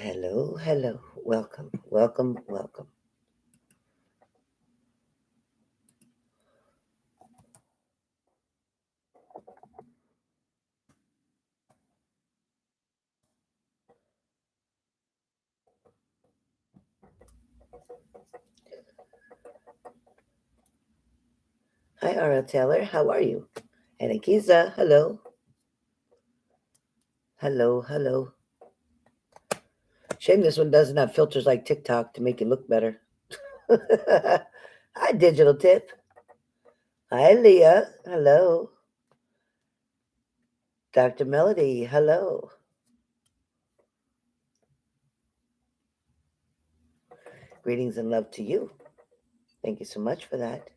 Hello, hello. Welcome, welcome, welcome. Hi, Ara Taylor. How are you? And Akiza, hello. Hello, hello. Shame this one doesn't have filters like TikTok to make it look better. Hi, Digital Tip. Hi, Leah. Hello. Dr. Melody. Hello. Greetings and love to you. Thank you so much for that.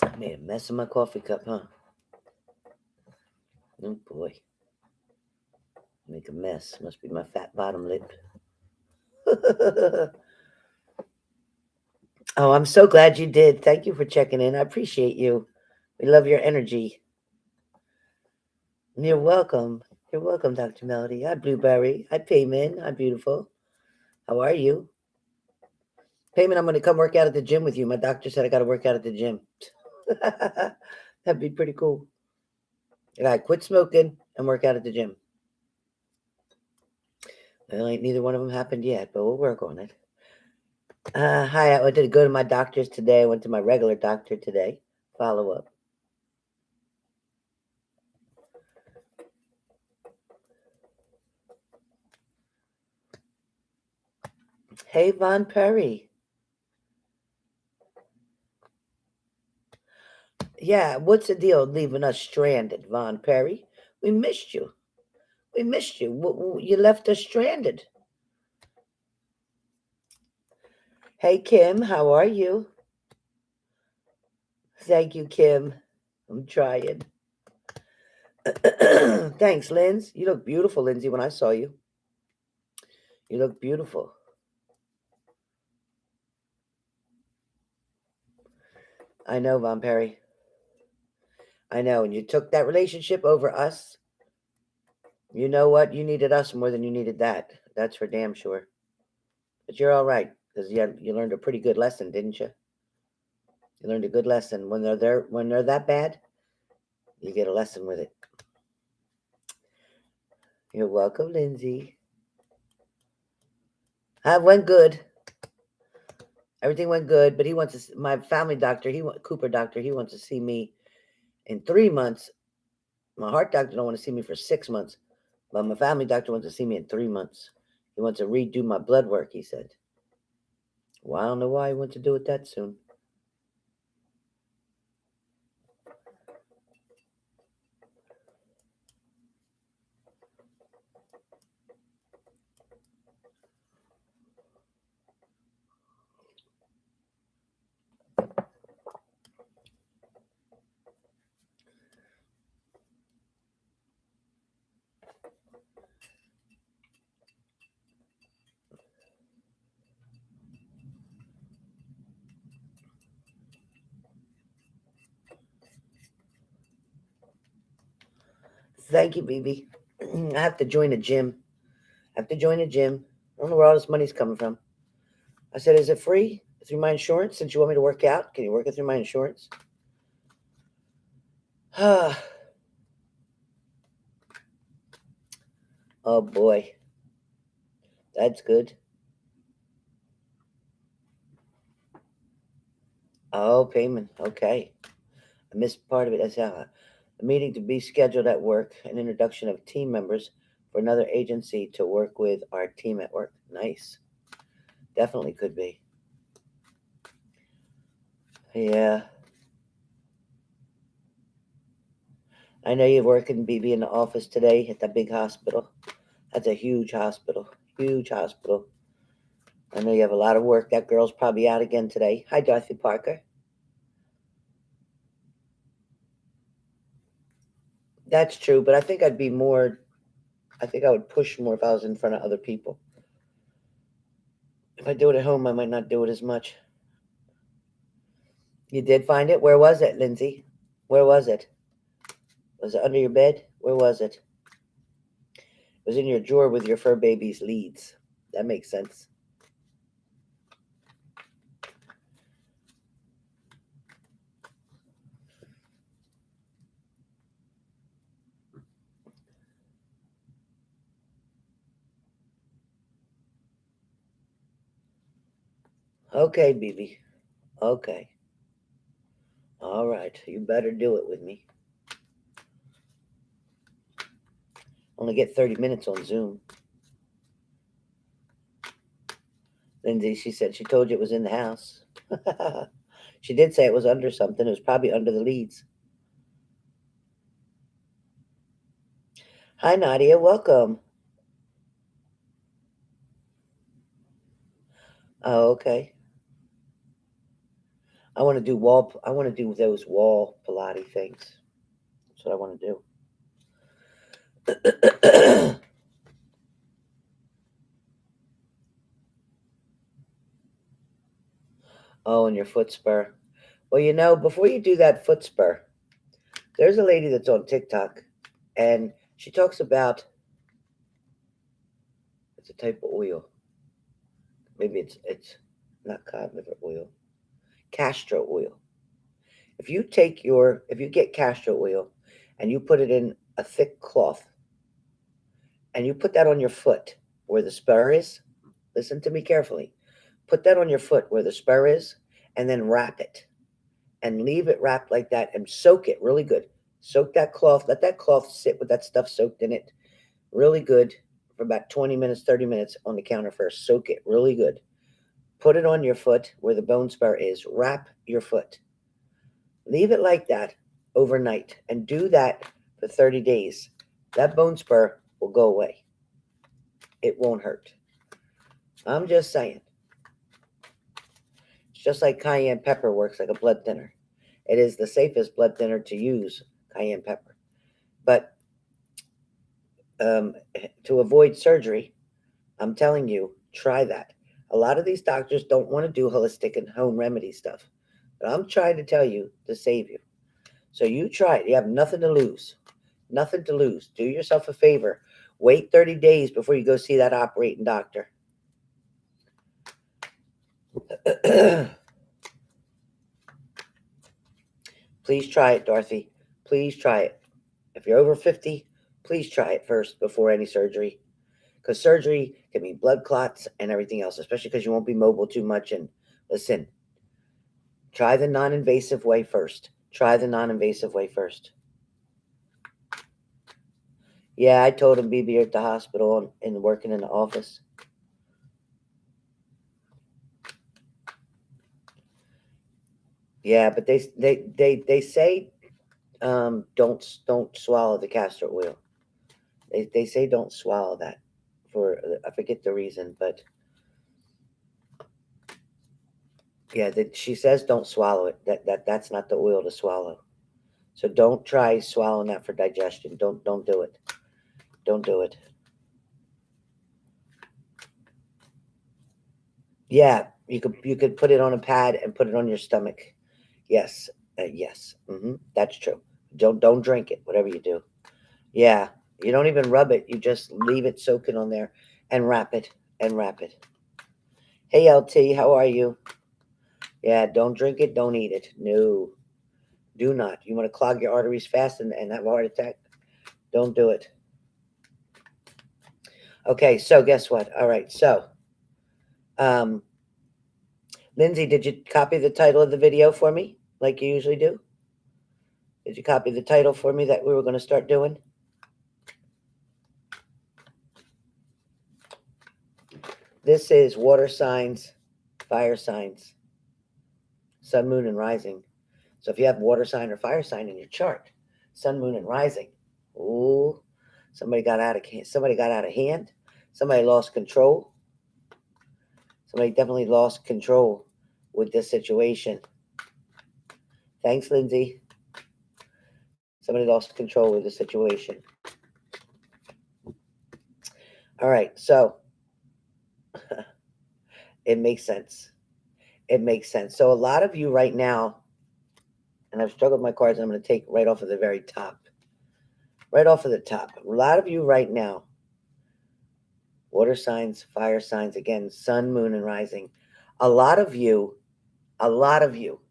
I made a mess of my coffee cup, huh? Oh boy. Make a mess. Must be my fat bottom lip. Oh, I'm so glad you did. Thank you for checking in. I appreciate you. We love your energy. You're welcome. You're welcome, Dr. Melody. Hi, Blueberry. Hi, Payman. Hi, beautiful. How are you? Payman, I'm going to come work out at the gym with you. My doctor said I got to work out at the gym. That'd be pretty cool. I got to quit smoking and work out at the gym. Well, ain't neither one of them happened yet, but we'll work on it. Hi, I went to go to my doctor's today. I went to my regular doctor today. Follow up. Hey, Von Perry. Yeah, what's the deal leaving us stranded, Von Perry? We missed you. We missed you. You left us stranded. Hey, Kim, how are you? Thank you, Kim. I'm trying. Thanks, Linz. You look beautiful, Lindsay, when I saw you. You look beautiful. I know, Von Perry. I know. And you took that relationship over us. You know what? You needed us more than you needed that. That's for damn sure. But you're all right because you learned a pretty good lesson, didn't you? You learned a good lesson. When they're that bad, you get a lesson with it. You're welcome, Lindsay. I went good. Everything went good, but he wants to. My family doctor, Cooper doctor, he wants to see me in 3 months. My heart doctor don't want to see me for 6 months, but my family doctor wants to see me in 3 months. He wants to redo my blood work. He said. Well, I don't know why he wants to do it that soon. Thank you, BB. I have to join a gym. I have to join a gym. I don't know where all this money's coming from. I said, is it free through my insurance? Since you want me to work out, can you work it through my insurance? Oh boy, that's good. Oh, payment. Okay. I missed part of it. That's a meeting to be scheduled at work, an introduction of team members for another agency to work with our team at work. Nice. Definitely could be. Yeah. I know you're working, BB, in the office today at that big hospital. That's a huge hospital. Huge hospital. I know you have a lot of work. That girl's probably out again today. Hi, Dorothy Parker. That's true, but I think I'd be more, I think I would push more if I was in front of other people. If I do it at home, I might not do it as much. You did find it? Where was it, Lindsay? Where was it? Was it under your bed? Where was it? It was in your drawer with your fur baby's leads. That makes sense. Okay, BB. Okay. All right. You better do it with me. Only get 30 minutes on Zoom. Lindsay, she said she told you it was in the house. She did say it was under something. It was probably under the leads. Hi, Nadia. Welcome. Oh, okay. I want to do wall. I want to do those wall Pilates things. That's what I want to do. Oh, and your foot spur. Well, before you do that foot spur, there's a lady that's on TikTok, and she talks about it's a type of oil. Maybe it's not cod liver oil, castor oil. If you get castor oil, and you put it in a thick cloth, and you put that on your foot where the spur is, listen to me carefully. Put that on your foot where the spur is, and then wrap it, and leave it wrapped like that, and soak it really good. Soak that cloth. Let that cloth sit with that stuff soaked in it really good for about 20 minutes, 30 minutes on the counter first. Soak it really good. Put it on your foot where the bone spur is. Wrap your foot. Leave it like that overnight and do that for 30 days. That bone spur will go away. It won't hurt. I'm just saying. It's just like cayenne pepper works like a blood thinner. It is the safest blood thinner to use, cayenne pepper. But um, to avoid surgery, I'm telling you, try that. A lot of these doctors don't want to do holistic and home remedy stuff. But I'm trying to tell you to save you. So you try it. You have nothing to lose. Nothing to lose. Do yourself a favor. Wait 30 days before you go see that operating doctor. Please try it, Dorothy. Please try it. If you're over 50, please try it first before any surgery. Because surgery can mean blood clots and everything else, especially because you won't be mobile too much. And listen, try the non invasive way first. Try the non invasive way first. Yeah, I told him be at the hospital and working in the office. Yeah, but they say don't swallow the castor oil. They say don't swallow that for I forget the reason, but yeah, she says don't swallow it. That's not the oil to swallow. So don't try swallowing that for digestion. Don't do it. Don't do it. Yeah, you could put it on a pad and put it on your stomach. Yes, yes, that's true. Don't drink it. Whatever you do. Yeah, you don't even rub it. You just leave it soaking on there and wrap it and wrap it. Hey LT, how are you? Yeah, don't drink it. Don't eat it. No, do not. You want to clog your arteries fast and have a heart attack? Don't do it. Okay, so guess what? All right, so um, Lindsay, did you copy the title of the video for me like you usually do? Did you copy the title for me that we were going to start doing? This is water signs, fire signs, sun, moon, and rising. So if you have water sign or fire sign in your chart, sun, moon, and rising, ooh, somebody got out of hand. Somebody lost control. Somebody definitely lost control with this situation. Thanks, Lindsay. Somebody lost control with the situation. All right, so it makes sense. It makes sense. So a lot of you right now And I've struggled with my cards. And I'm going to take right off of the very top. Right off of the top. A lot of you right now, water signs, fire signs, again, sun, moon, and rising. A lot of you, a lot of you,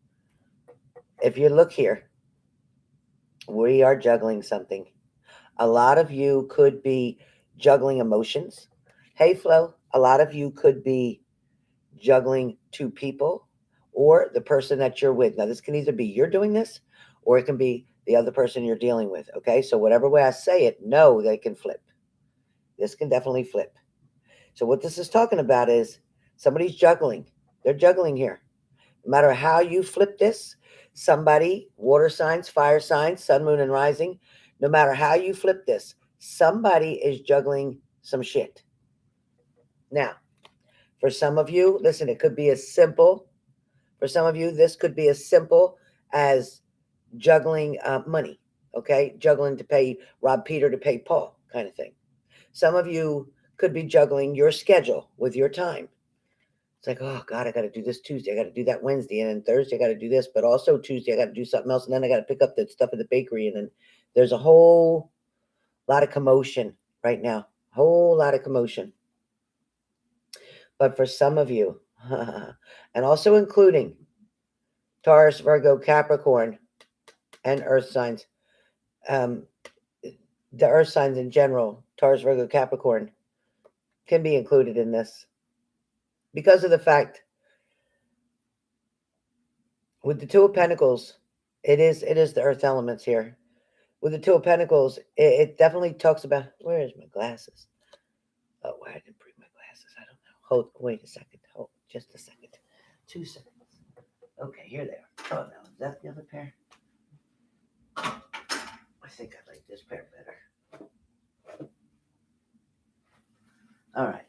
if you look here, we are juggling something. A lot of you could be juggling emotions. Hey, Flo, a lot of you could be juggling two people or the person that you're with. Now, this can either be you're doing this or it can be the other person you're dealing with. Okay, so whatever way I say it, no, they can flip. This can definitely flip. So, what this is talking about is somebody's juggling. They're juggling here. No matter how you flip this, somebody, water signs, fire signs, sun, moon, and rising, no matter how you flip this, somebody is juggling some shit. Now, for some of you, listen, it could be as simple. For some of you, this could be as simple as juggling money, okay? Juggling to pay Rob Peter to pay Paul, kind of thing. Some of you could be juggling your schedule with your time. It's like, oh God, I got to do this Tuesday. I got to do that Wednesday. And then Thursday, I got to do this. But also Tuesday, I got to do something else. And then I got to pick up that stuff at the bakery. And then there's a whole lot of commotion right now. Whole lot of commotion. But for some of you, and also including Taurus, Virgo, Capricorn, and Earth signs, um, the Earth signs in general, Taurus, Virgo, Capricorn, can be included in this because of the fact with the Two of Pentacles, it is the Earth elements here. With the Two of Pentacles, it definitely talks about. Where is my glasses? Oh, why I didn't bring my glasses? I don't know. Hold, wait a second. Hold, just a second. 2 seconds. Okay, here they are. Oh no, is that the other pair? I think I like this pair better. All right.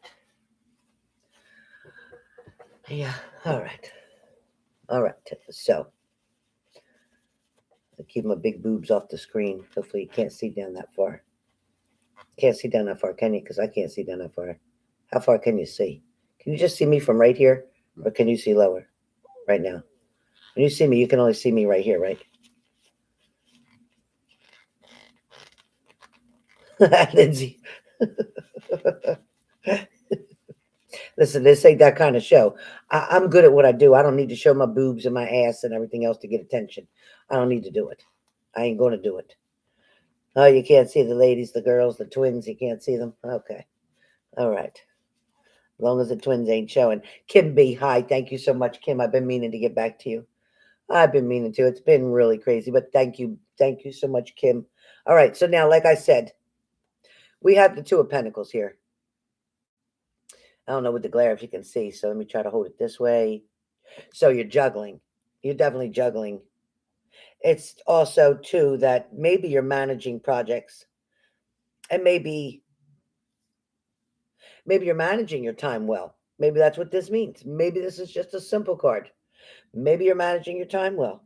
Yeah. All right. All right. So I keep my big boobs off the screen. Hopefully you can't see down that far. Can't see down that far, can you? Because I can't see down that far. How far can you see? Can you just see me from right here? Or can you see lower right now? When you see me, you can only see me right here, right? Lindsay. Listen, this ain't that kind of show. I'm good at what I do. I don't need to show my boobs and my ass and everything else to get attention. I don't need to do it. I ain't going to do it. Oh, you can't see the ladies, the girls, the twins. You can't see them. Okay. All right. As long as the twins ain't showing. Kim B, hi. Thank you so much, Kim. I've been meaning to get back to you. I've been meaning to. It's been really crazy, but thank you. Thank you so much, Kim. All right. So now, like I said, we have the Two of Pentacles here. I don't know with the glare if you can see. So let me try to hold it this way. So you're juggling. You're definitely juggling. It's also, too, that maybe you're managing projects and maybe you're managing your time well. Maybe that's what this means. Maybe this is just a simple card. Maybe you're managing your time well.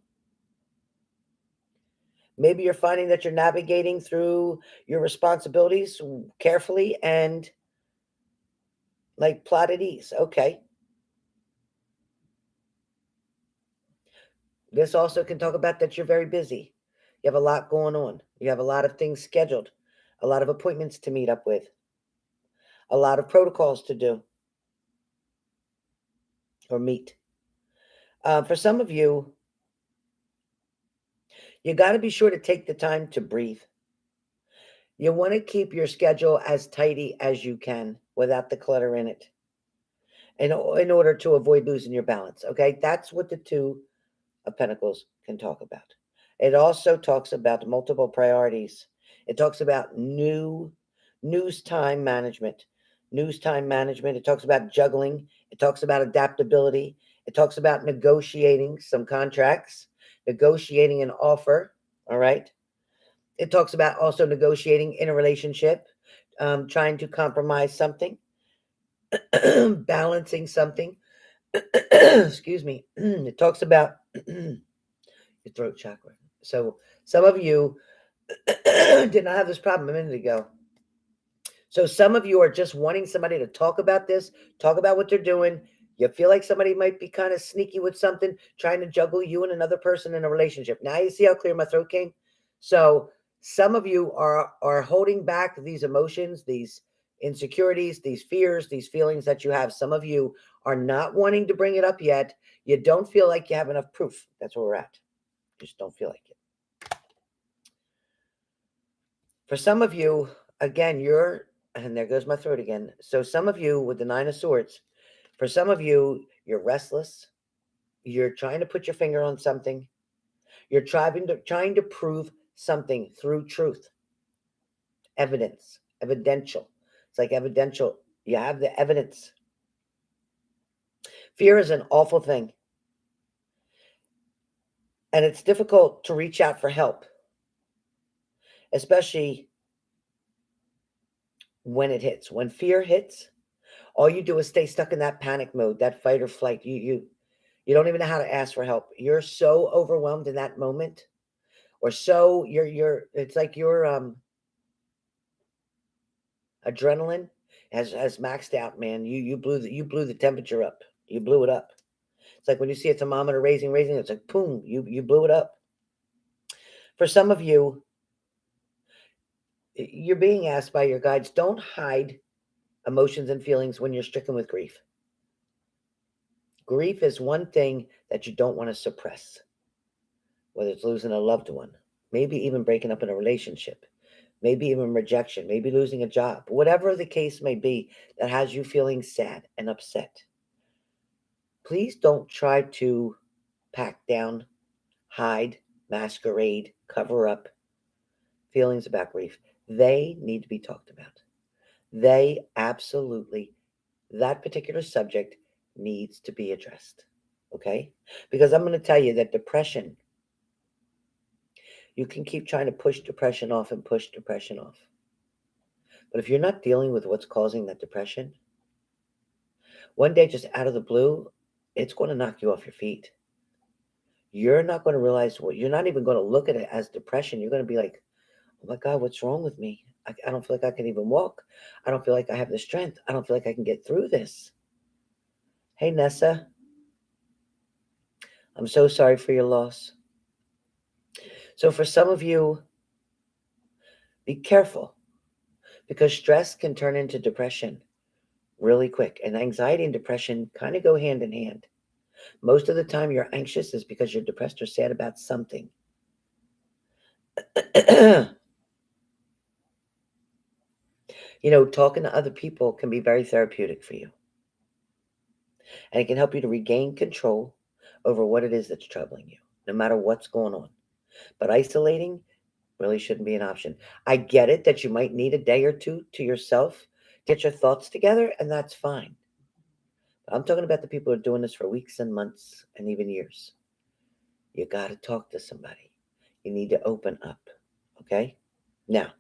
Maybe you're finding that you're navigating through your responsibilities carefully and like plot at ease. Okay. This also can talk about that you're very busy. You have a lot going on. You have a lot of things scheduled, a lot of appointments to meet up with, a lot of protocols to do or meet. For some of you, you got to be sure to take the time to breathe. You want to keep your schedule as tidy as you can without the clutter in it in order to avoid losing your balance. Okay, that's what the Two of Pentacles can talk about. It also talks about multiple priorities. It talks about news time management. News time management. It talks about juggling. It talks about adaptability. It talks about negotiating some contracts, negotiating an offer. All right. It talks about also negotiating in a relationship, trying to compromise something, balancing something. Excuse me. It talks about your throat chakra. So some of you did not have this problem a minute ago. So some of you are just wanting somebody to talk about this, talk about what they're doing, You feel like somebody might be kind of sneaky with something, trying to juggle you and another person in a relationship. Now you see how clear my throat came? So some of you are holding back these emotions, these insecurities, these fears, these feelings that you have. Some of you are not wanting to bring it up yet. You don't feel like you have enough proof. That's where we're at. Just don't feel like it. For some of you, again, and there goes my throat again. So some of you with the Nine of Swords, for some of you, you're restless. You're trying to put your finger on something. You're trying to prove something through truth, evidence, evidential. It's like evidential. You have the evidence. Fear is an awful thing. And it's difficult to reach out for help, especially when it hits. When fear hits, all you do is stay stuck in that panic mode, that fight or flight. You don't even know how to ask for help. You're so overwhelmed in that moment, or so you're it's like your adrenaline has maxed out, man. You blew the temperature up. You blew it up. It's like when you see a thermometer raising, it's like boom, you blew it up. For some of you, you're being asked by your guides, don't hide emotions and feelings when you're stricken with grief. Grief is one thing that you don't want to suppress, whether it's losing a loved one, maybe even breaking up in a relationship, maybe even rejection, maybe losing a job, whatever the case may be that has you feeling sad and upset. Please don't try to pack down, hide, masquerade, cover up feelings about grief. They need to be talked about. They absolutely, that particular subject needs to be addressed. Okay? Because I'm going to tell you that depression, you can keep trying to push depression off and push depression off. But if you're not dealing with what's causing that depression, one day just out of the blue, it's going to knock you off your feet. You're not going to realize you're not even going to look at it as depression. You're going to be like, oh my God, what's wrong with me? I don't feel like I can even walk. I don't feel like I have the strength. I don't feel like I can get through this. Hey, Nessa, I'm so sorry for your loss. So for some of you, be careful because stress can turn into depression really quick. And anxiety and depression kind of go hand in hand. Most of the time you're anxious is because you're depressed or sad about something. Talking to other people can be very therapeutic for you. And it can help you to regain control over what it is that's troubling you, no matter what's going on. But isolating really shouldn't be an option. I get it that you might need a day or two to yourself, get your thoughts together, and that's fine. But I'm talking about the people who are doing this for weeks and months and even years. You got to talk to somebody. You need to open up. Okay? Now,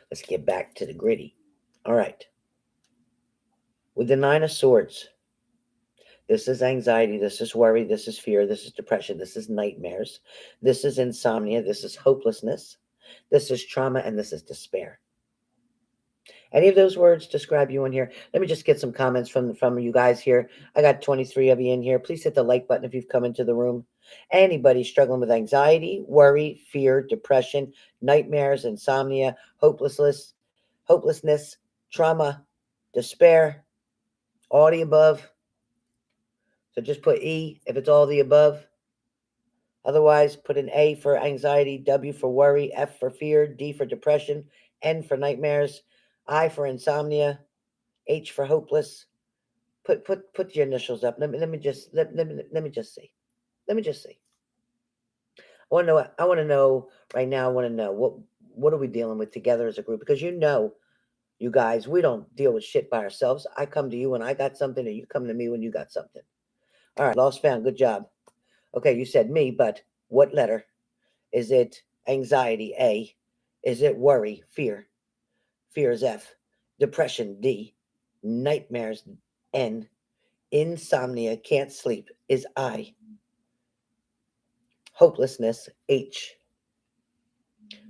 let's get back to the gritty. All right. With the Nine of Swords, this is anxiety, this is worry, this is fear, this is depression, this is nightmares, this is insomnia, this is hopelessness, this is trauma, and this is despair. Any of those words describe you in here? Let me just get some comments from you guys here. I got 23 of you in here. Please hit the like button if you've come into the room. Anybody struggling with anxiety, worry, fear, depression, nightmares, insomnia, hopelessness, trauma, despair, all the above. So just put E if it's all the above. Otherwise, put an A for anxiety, W for worry, F for fear, D for depression, N for nightmares, I for insomnia, H for hopeless. Put your initials up. Let me just see. Let me just see. I want to know right now. I want to know what are we dealing with together as a group? Because you guys, we don't deal with shit by ourselves. I come to you when I got something, and you come to me when you got something. All right, lost found. Good job. Okay, you said me, but what letter? Is it anxiety? A. Is it worry? Fear. Fear is F. Depression, D. Nightmares, N. Insomnia, can't sleep, is I. Hopelessness, H.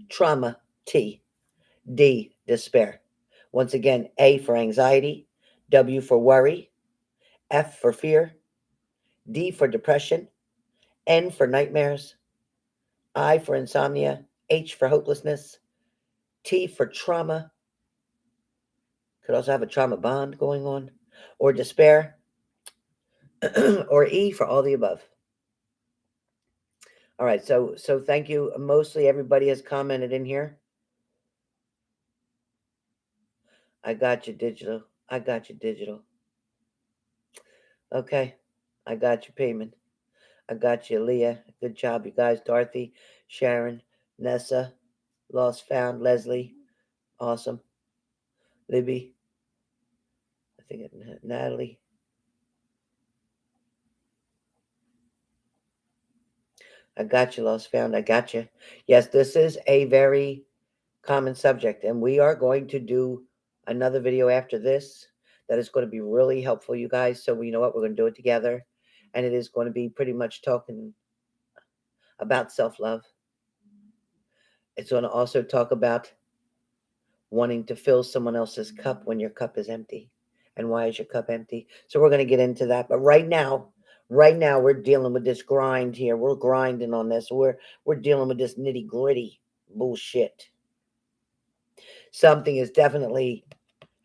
Trauma, T. D. Despair. Once again, A for anxiety, W for worry, F for fear, D for depression, N for nightmares, I for insomnia, H for hopelessness, T for trauma, could also have a trauma bond going on, or despair, or E for all the above. All right, so thank you. Mostly everybody has commented in here. I got you, digital. I got you, digital. Okay, I got you, payment. I got you, Leah. Good job, you guys. Dorothy, Sharon, Nessa, Lost Found, Leslie, awesome. Libby, I think Natalie. I got you, Lost Found. I got you. Yes, this is a very common subject, and we are going to do another video after this that is going to be really helpful, you guys. So you know what? We're going to do it together, and it is going to be pretty much talking about self-love. It's going to also talk about wanting to fill someone else's cup when your cup is empty. And why is your cup empty? So we're going to get into that. But right now we're dealing with this grind here. We're grinding on this. We're dealing with this nitty-gritty bullshit. Something is definitely,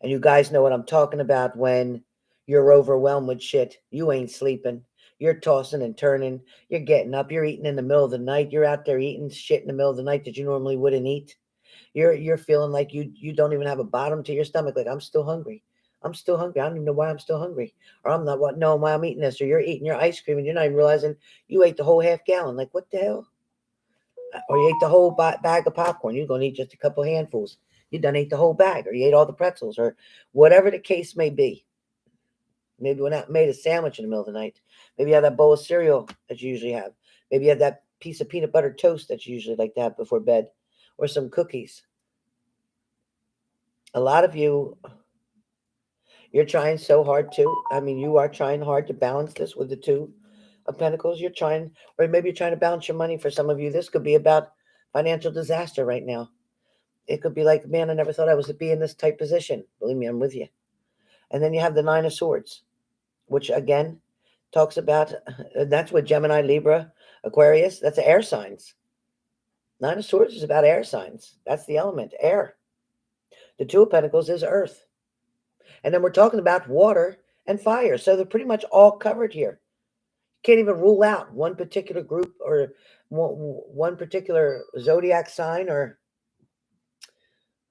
and you guys know what I'm talking about when you're overwhelmed with shit. You ain't sleeping. You're tossing and turning. You're getting up. You're eating in the middle of the night. You're out there eating shit in the middle of the night that you normally wouldn't eat. You're feeling like you don't even have a bottom to your stomach. Like, I'm still hungry. I'm still hungry. I don't even know why I'm still hungry. Or I'm not what no why I'm eating this. Or you're eating your ice cream and you're not even realizing you ate the whole half gallon. Like, what the hell? Or you ate the whole bag of popcorn. You're gonna eat just a couple handfuls. You done ate the whole bag, or you ate all the pretzels, or whatever the case may be. Maybe you went out and made a sandwich in the middle of the night. Maybe you have that bowl of cereal that you usually have. Maybe you have that piece of peanut butter toast that you usually like to have before bed, or some cookies. A lot of you, you're trying so hard to. I mean, you are trying hard to balance this with the two of Pentacles. You're trying, or maybe you're trying to balance your money. For some of you, this could be about financial disaster right now. It could be like, man, I never thought I was to be in this tight position. Believe me, I'm with you. And then you have the Nine of Swords, which again talks about, that's what Gemini, Libra, Aquarius, that's air signs. Nine of Swords is about air signs. That's the element, air. The Two of Pentacles is earth. And then we're talking about water and fire. So they're pretty much all covered here. Can't even rule out one particular group or one particular zodiac sign or.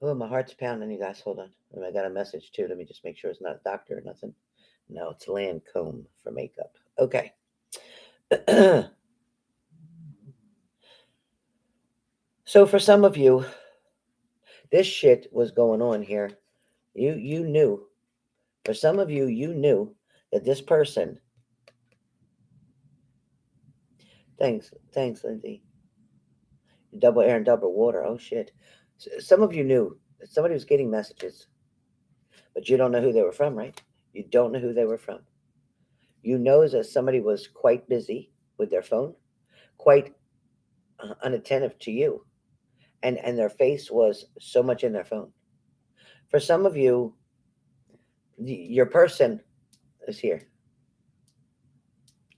Oh, my heart's pounding, you guys. Hold on. I got a message too. Let me just make sure it's not a doctor or nothing. No, it's Lancome for makeup. Okay. So for some of you, this shit was going on here. You knew. For some of you, you knew that this person. Thanks, Lindsay. Double air and double water. Oh shit. Some of you knew that somebody was getting messages, but you don't know who they were from, right? You don't know who they were from. You know that somebody was quite busy with their phone, quite unattentive to you, and their face was so much in their phone. For some of you, your person is here,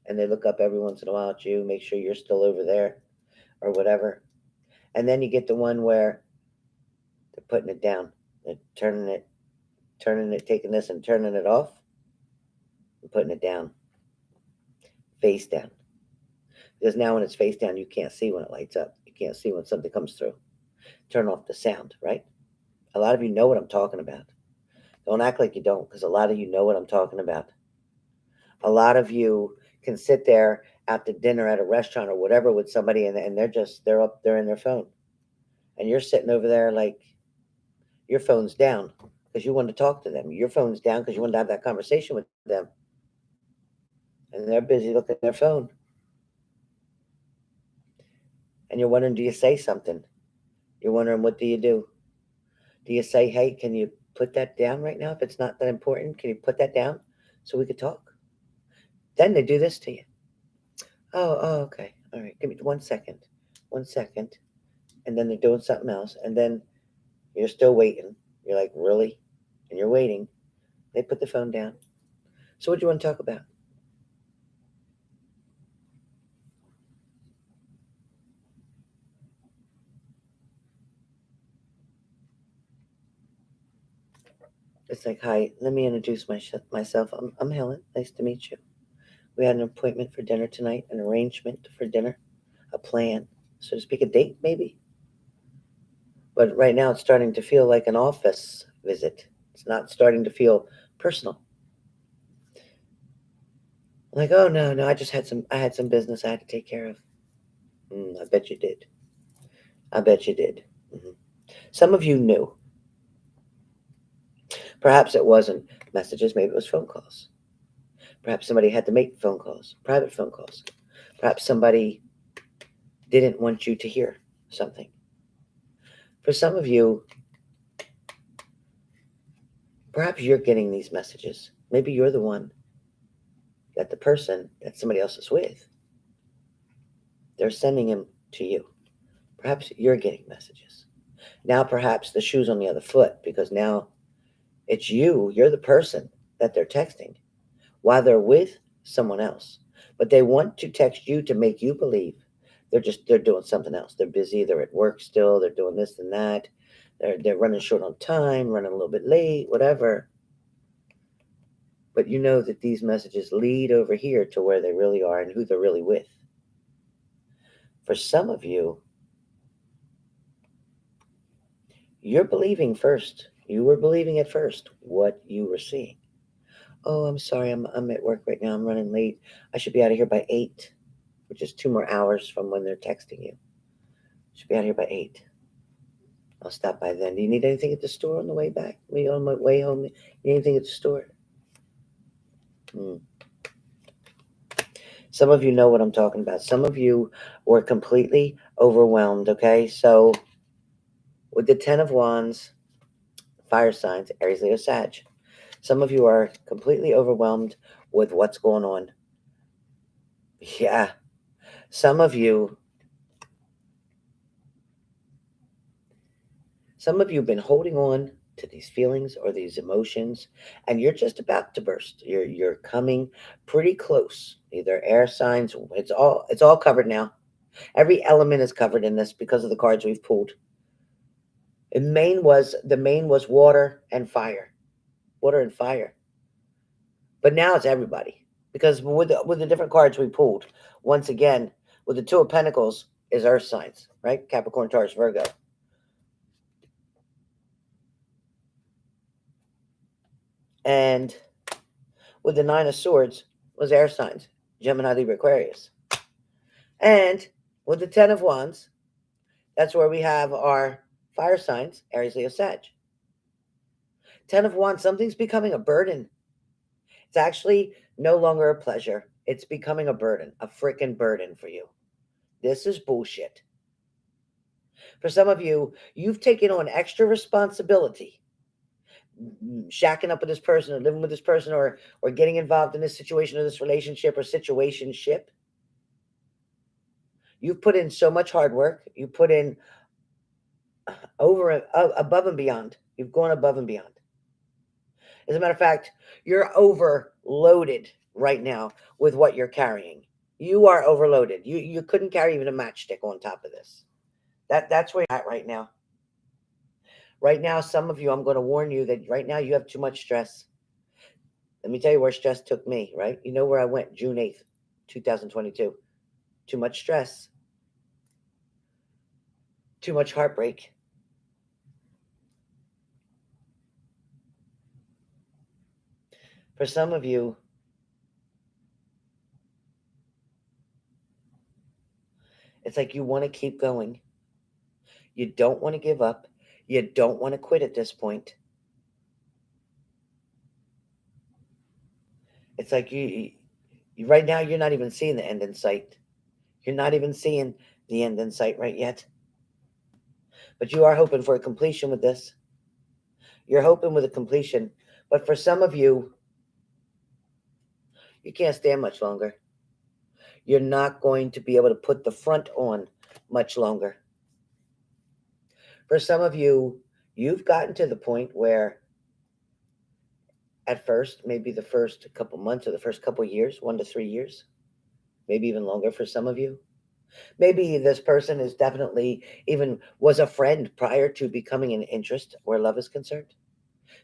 and they look up every once in a while at you, make sure you're still over there, or whatever. And then you get the one where they're putting it down, they're turning it, taking this and turning it off, and putting it down, face down. Because now when it's face down, you can't see when it lights up. You can't see when something comes through. Turn off the sound, right? A lot of you know what I'm talking about. Don't act like you don't, because a lot of you know what I'm talking about. A lot of you can sit there at the dinner at a restaurant or whatever with somebody, and they're up there in their phone, and you're sitting over there like your phone's down because you want to talk to them. Your phone's down because you want to have that conversation with them, and they're busy looking at their phone, and you're wondering, do you say something? You're wondering, what do you do? Do you say, hey, can you put that down right now? If it's not that important, can you put that down so we could talk? Then they do this to you. Oh, okay. All right. Give me 1 second. 1 second. And then they're doing something else. And then you're still waiting. You're like, really? And you're waiting. They put the phone down. So what do you want to talk about? It's like, hi, let me introduce myself. I'm Helen. Nice to meet you. We had an appointment for dinner tonight, an arrangement for dinner, a plan, so to speak, a date maybe. But right now it's starting to feel like an office visit. It's not starting to feel personal. I'm like, oh no, no, I had some business I had to take care of. I bet you did. I bet you did. hmm Some of you knew. Perhaps it wasn't messages, maybe it was phone calls. Perhaps somebody had to make phone calls, private phone calls. Perhaps somebody didn't want you to hear something. For some of you, perhaps you're getting these messages. Maybe you're the one that the person that somebody else is with, they're sending him to you. Perhaps you're getting messages. Now, perhaps the shoe's on the other foot because now it's you're the person that they're texting while they're with someone else. But they want to text you to make you believe they're doing something else. They're busy, they're at work still, they're doing this and that. They're running short on time, running a little bit late, whatever. But you know that these messages lead over here to where they really are and who they're really with. For some of you, you're believing first. You were believing at first what you were seeing. Oh, I'm sorry, I'm at work right now. I'm running late. I should be out of here by 8, which is 2 more hours from when they're texting you. Should be out of here by 8. I'll stop by then. Do you need anything at the store on the way back? Me on my way home? You need anything at the store? Hmm. Some of you know what I'm talking about. Some of you were completely overwhelmed, okay? So with the Ten of Wands, fire signs, Aries, Leo, Sag. Some of you are completely overwhelmed with what's going on. Yeah. Some of you Some of you have been holding on to these feelings or these emotions, and you're just about to burst. You're coming pretty close. Either air signs, it's all covered now. Every element is covered in this because of the cards we've pulled. The main was water and fire. Water and fire. But now it's everybody. Because with the different cards we pulled, once again, with the Two of Pentacles is earth signs, right? Capricorn, Taurus, Virgo. And with the Nine of Swords was air signs, Gemini, Libra, Aquarius. And with the Ten of Wands, that's where we have our fire signs, Aries, Leo, Sag. Ten of Wands, something's becoming a burden. It's actually no longer a pleasure. It's becoming a burden, a freaking burden for you. This is bullshit. For some of you, you've taken on extra responsibility, shacking up with this person or living with this person or getting involved in this situation or this relationship or situationship. You've put in so much hard work. You put in above and beyond. You've gone above and beyond. As a matter of fact, you're overloaded right now with what you're carrying. You are overloaded. You couldn't carry even a matchstick on top of this. That's where you're at right now. Right now, some of you, I'm going to warn you that right now you have too much stress. Let me tell you where stress took me, right? You know where I went June 8th, 2022. Too much stress. Too much heartbreak. For some of you, it's like you want to keep going. You don't want to give up. You don't want to quit at this point. It's like right now you're not even seeing the end in sight. You're not even seeing the end in sight right yet. But you are hoping for a completion with this. You're hoping with a completion. But for some of you, you can't stand much longer. You're not going to be able to put the front on much longer. For some of you, you've gotten to the point where at first, maybe the first couple months or the first couple years, 1 to 3 years, maybe even longer for some of you. Maybe this person is definitely even was a friend prior to becoming an interest where love is concerned.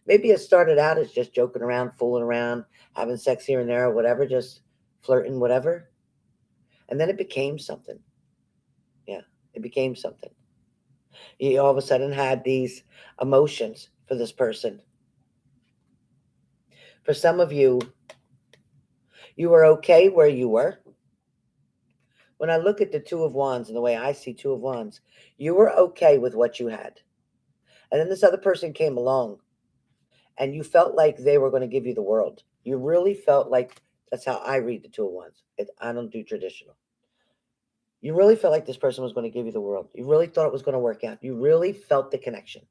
Maybe it started out as just joking around, fooling around, having sex here and there, or whatever, just flirting, whatever. And then it became something. Yeah, it became something. You all of a sudden had these emotions for this person. For some of you were okay where you were. When I look at the Two of Wands and the way I see Two of Wands, you were okay with what you had. And then this other person came along and you felt like they were going to give you the world. You really felt like that's how I read the Two of Wands. I don't do traditional. You really felt like this person was going to give you the world. You really thought it was going to work out. You really felt the connection.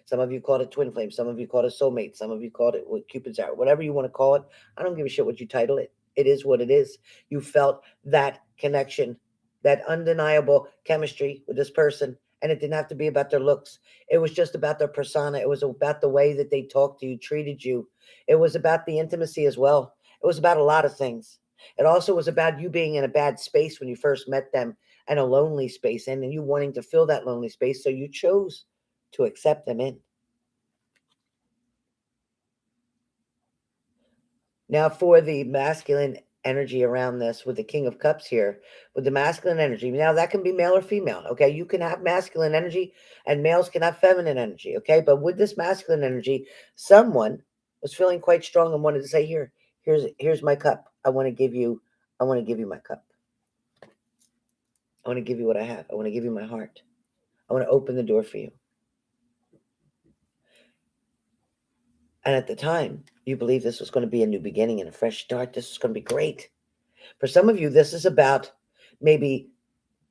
Some of you called it twin flame. Some of you called it soulmate. Some of you called it Cupid's arrow. Whatever you want to call it. I don't give a shit what you title it. It is what it is. You felt that connection, that undeniable chemistry with this person. And it didn't have to be about their looks. It was just about their persona. It was about the way that they talked to you, treated you. It was about the intimacy as well. It was about a lot of things. It also was about you being in a bad space when you first met them and a lonely space and you wanting to fill that lonely space. So you chose to accept them in. Now, for the masculine energy around this, with the King of Cups here, with the masculine energy, now that can be male or female, okay? You can have masculine energy and males can have feminine energy, okay? But with this masculine energy, someone was feeling quite strong and wanted to say, here's my cup. I want to give you my cup. I want to give you what I have. I want to give you my heart. I want to open the door for you. And at the time, you believe this was going to be a new beginning and a fresh start. This is going to be great. For some of you, this is about maybe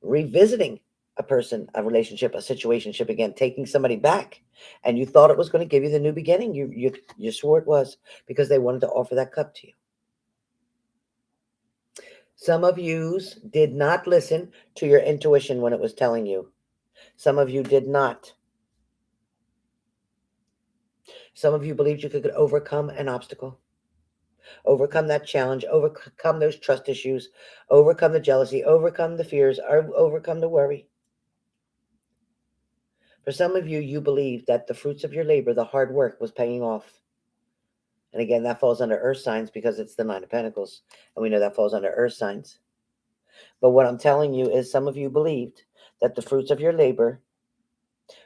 revisiting a person, a relationship, a situationship again, taking somebody back. And you thought it was going to give you the new beginning. You swore it was because they wanted to offer that cup to you. Some of yous did not listen to your intuition when it was telling you. Some of you did not. Some of you believed you could overcome an obstacle, overcome that challenge, overcome those trust issues, overcome the jealousy, overcome the fears, or overcome the worry. For some of you, you believe that the fruits of your labor, the hard work, was paying off. And again, that falls under earth signs because it's the Nine of Pentacles. And we know that falls under earth signs. But what I'm telling you is some of you believed that the fruits of your labor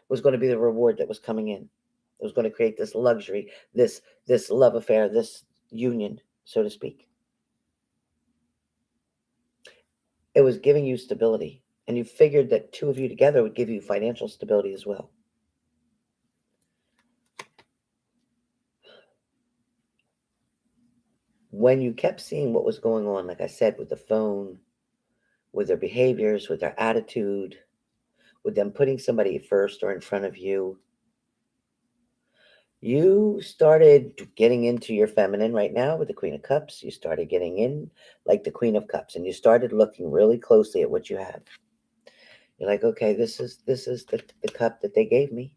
was going to be the reward that was coming in. It was going to create this luxury, this love affair, this union, so to speak. It was giving you stability. And you figured that two of you together would give you financial stability as well. When you kept seeing what was going on, like I said, with the phone, with their behaviors, with their attitude, with them putting somebody first or in front of you, you started getting into your feminine right now with the Queen of Cups. You started getting in like the Queen of Cups, and you started looking really closely at what you have. You're like, okay, this is the cup that they gave me.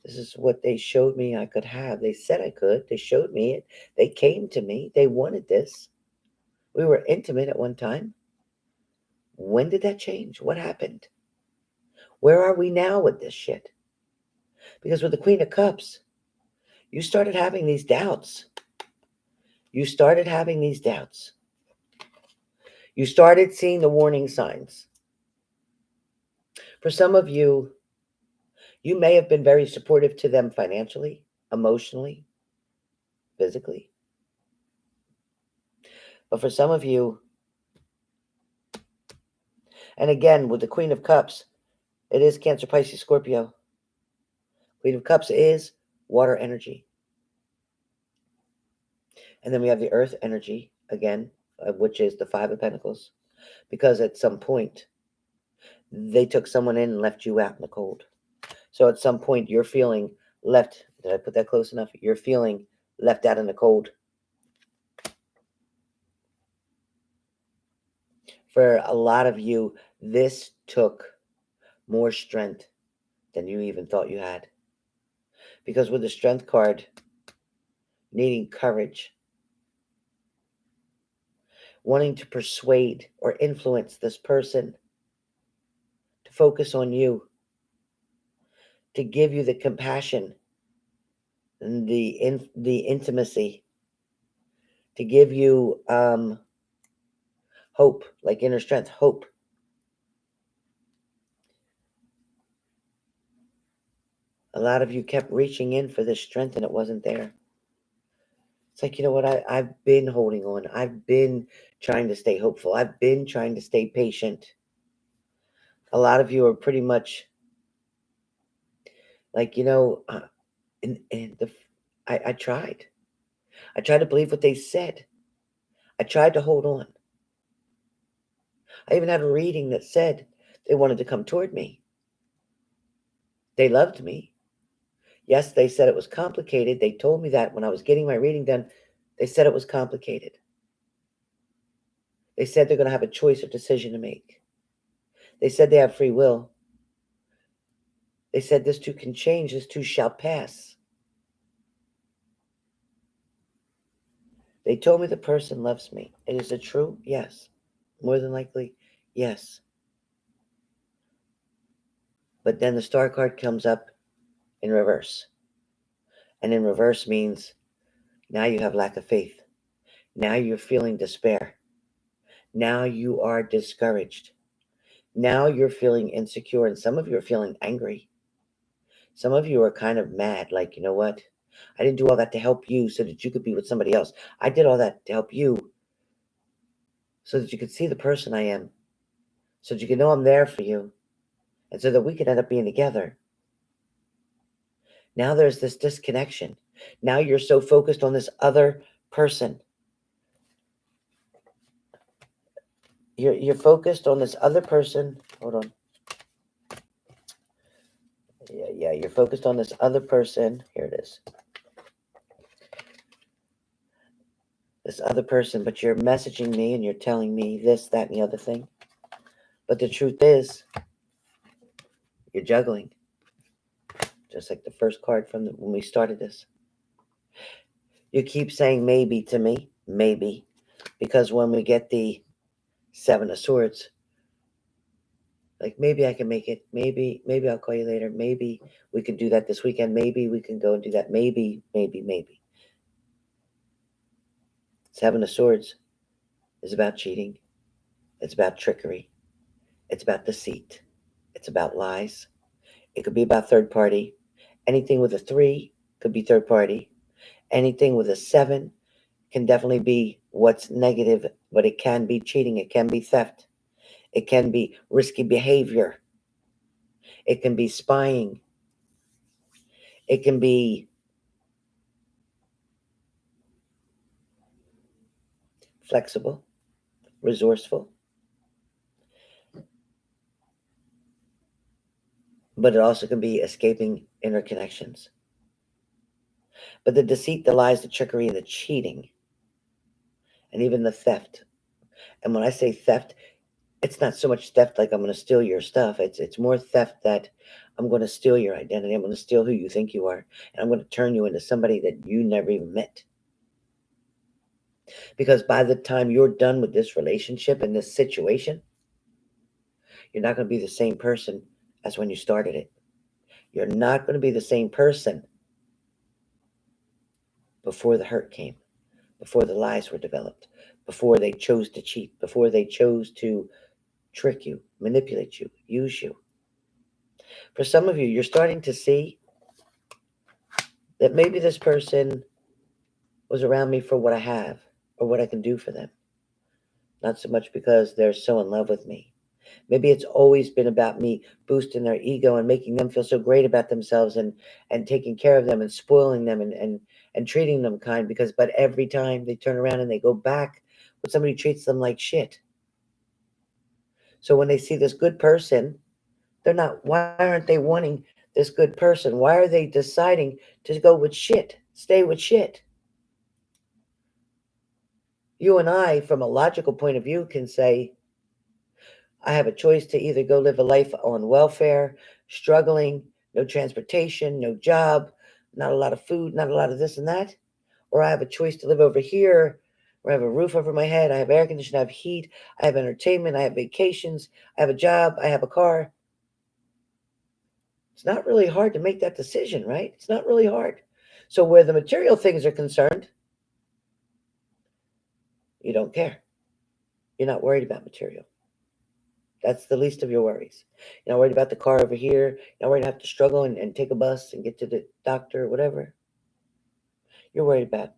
This is what they showed me I could have. They said I could. They showed me it. They came to me. They wanted this. We were intimate at one time. When did that change? What happened? Where are we now with this shit? Because with the Queen of Cups, you started having these doubts. You started having these doubts. You started seeing the warning signs. For some of you, you may have been very supportive to them financially, emotionally, physically. But for some of you, and again, with the Queen of Cups, it is Cancer, Pisces, Scorpio. Queen of Cups is water energy. And then we have the earth energy, again, which is the Five of Pentacles. Because at some point, they took someone in and left you out in the cold. So at some point, you're feeling left. Did I put that close enough? You're feeling left out in the cold. For a lot of you, this took more strength than you even thought you had. Because with the strength card, needing courage, wanting to persuade or influence this person to focus on you, to give you the compassion and the intimacy, to give you hope, like inner strength, hope. A lot of you kept reaching in for this strength and it wasn't there. It's like, you know what? I've been holding on. I've been trying to stay hopeful. I've been trying to stay patient. A lot of you are pretty much like, and I tried. I tried to believe what they said. I tried to hold on. I even had a reading that said they wanted to come toward me. They loved me. Yes, they said it was complicated. They told me that when I was getting my reading done. They said it was complicated. They said they're going to have a choice or decision to make. They said they have free will. They said this too can change, this too shall pass. They told me the person loves me. And is it true? Yes. More than likely, yes. But then the star card comes up in reverse. And in reverse means now you have lack of faith. Now you're feeling despair. Now you are discouraged. Now you're feeling insecure. And some of you are feeling angry. Some of you are kind of mad, like, you know what? I didn't do all that to help you so that you could be with somebody else. I did all that to help you so that you could see the person I am, so that you could know I'm there for you, and so that we could end up being together. Now there's this disconnection. Now you're so focused on this other person. You're focused on this other person. Hold on. Yeah, you're focused on this other person. Here it is. This other person, but you're messaging me and you're telling me this, that, and the other thing. But the truth is, you're juggling. Just like the first card from when we started this. You keep saying maybe to me, maybe, because when we get the Seven of Swords, like maybe I can make it, maybe I'll call you later, maybe we can do that this weekend, maybe we can go and do that, maybe. Seven of Swords is about cheating, it's about trickery, it's about deceit, it's about lies. It could be about third party. Anything with a 3 could be third party. Anything with a 7 can definitely be what's negative, but it can be cheating, it can be theft, it can be risky behavior, it can be spying, it can be flexible, resourceful, but it also can be escaping inner connections. But the deceit, the lies, the trickery, and the cheating, and even the theft. And when I say theft, it's not so much theft like I'm going to steal your stuff. It's more theft that I'm going to steal your identity. I'm going to steal who you think you are, and I'm going to turn you into somebody that you never even met. Because by the time you're done with this relationship and this situation, you're not going to be the same person as when you started it. You're not going to be the same person before the hurt came, before the lies were developed, before they chose to cheat, before they chose to trick you, manipulate you, use you. For some of you, you're starting to see that maybe this person was around me for what I have or what I can do for them, not so much because they're so in love with me. Maybe it's always been about me boosting their ego and making them feel so great about themselves and taking care of them and spoiling them and treating them kind but every time they turn around and they go back with somebody who treats them like shit. So when they see this good person, why aren't they wanting this good person? Why are they deciding to go with shit, stay with shit? You and I, from a logical point of view, can say, I have a choice to either go live a life on welfare, struggling, no transportation, no job, not a lot of food, not a lot of this and that, Or I have a choice to live over here, or I have a roof over my head, I have air conditioning, I have heat, I have entertainment, I have vacations, I have a job, I have a car. It's not really hard to make that decision, right? It's not really hard. So where the material things are concerned, you don't care. You're not worried about material. That's the least of your worries. You're not worried about the car over here. You're not worried to have to struggle and take a bus and get to the doctor or whatever. You're worried about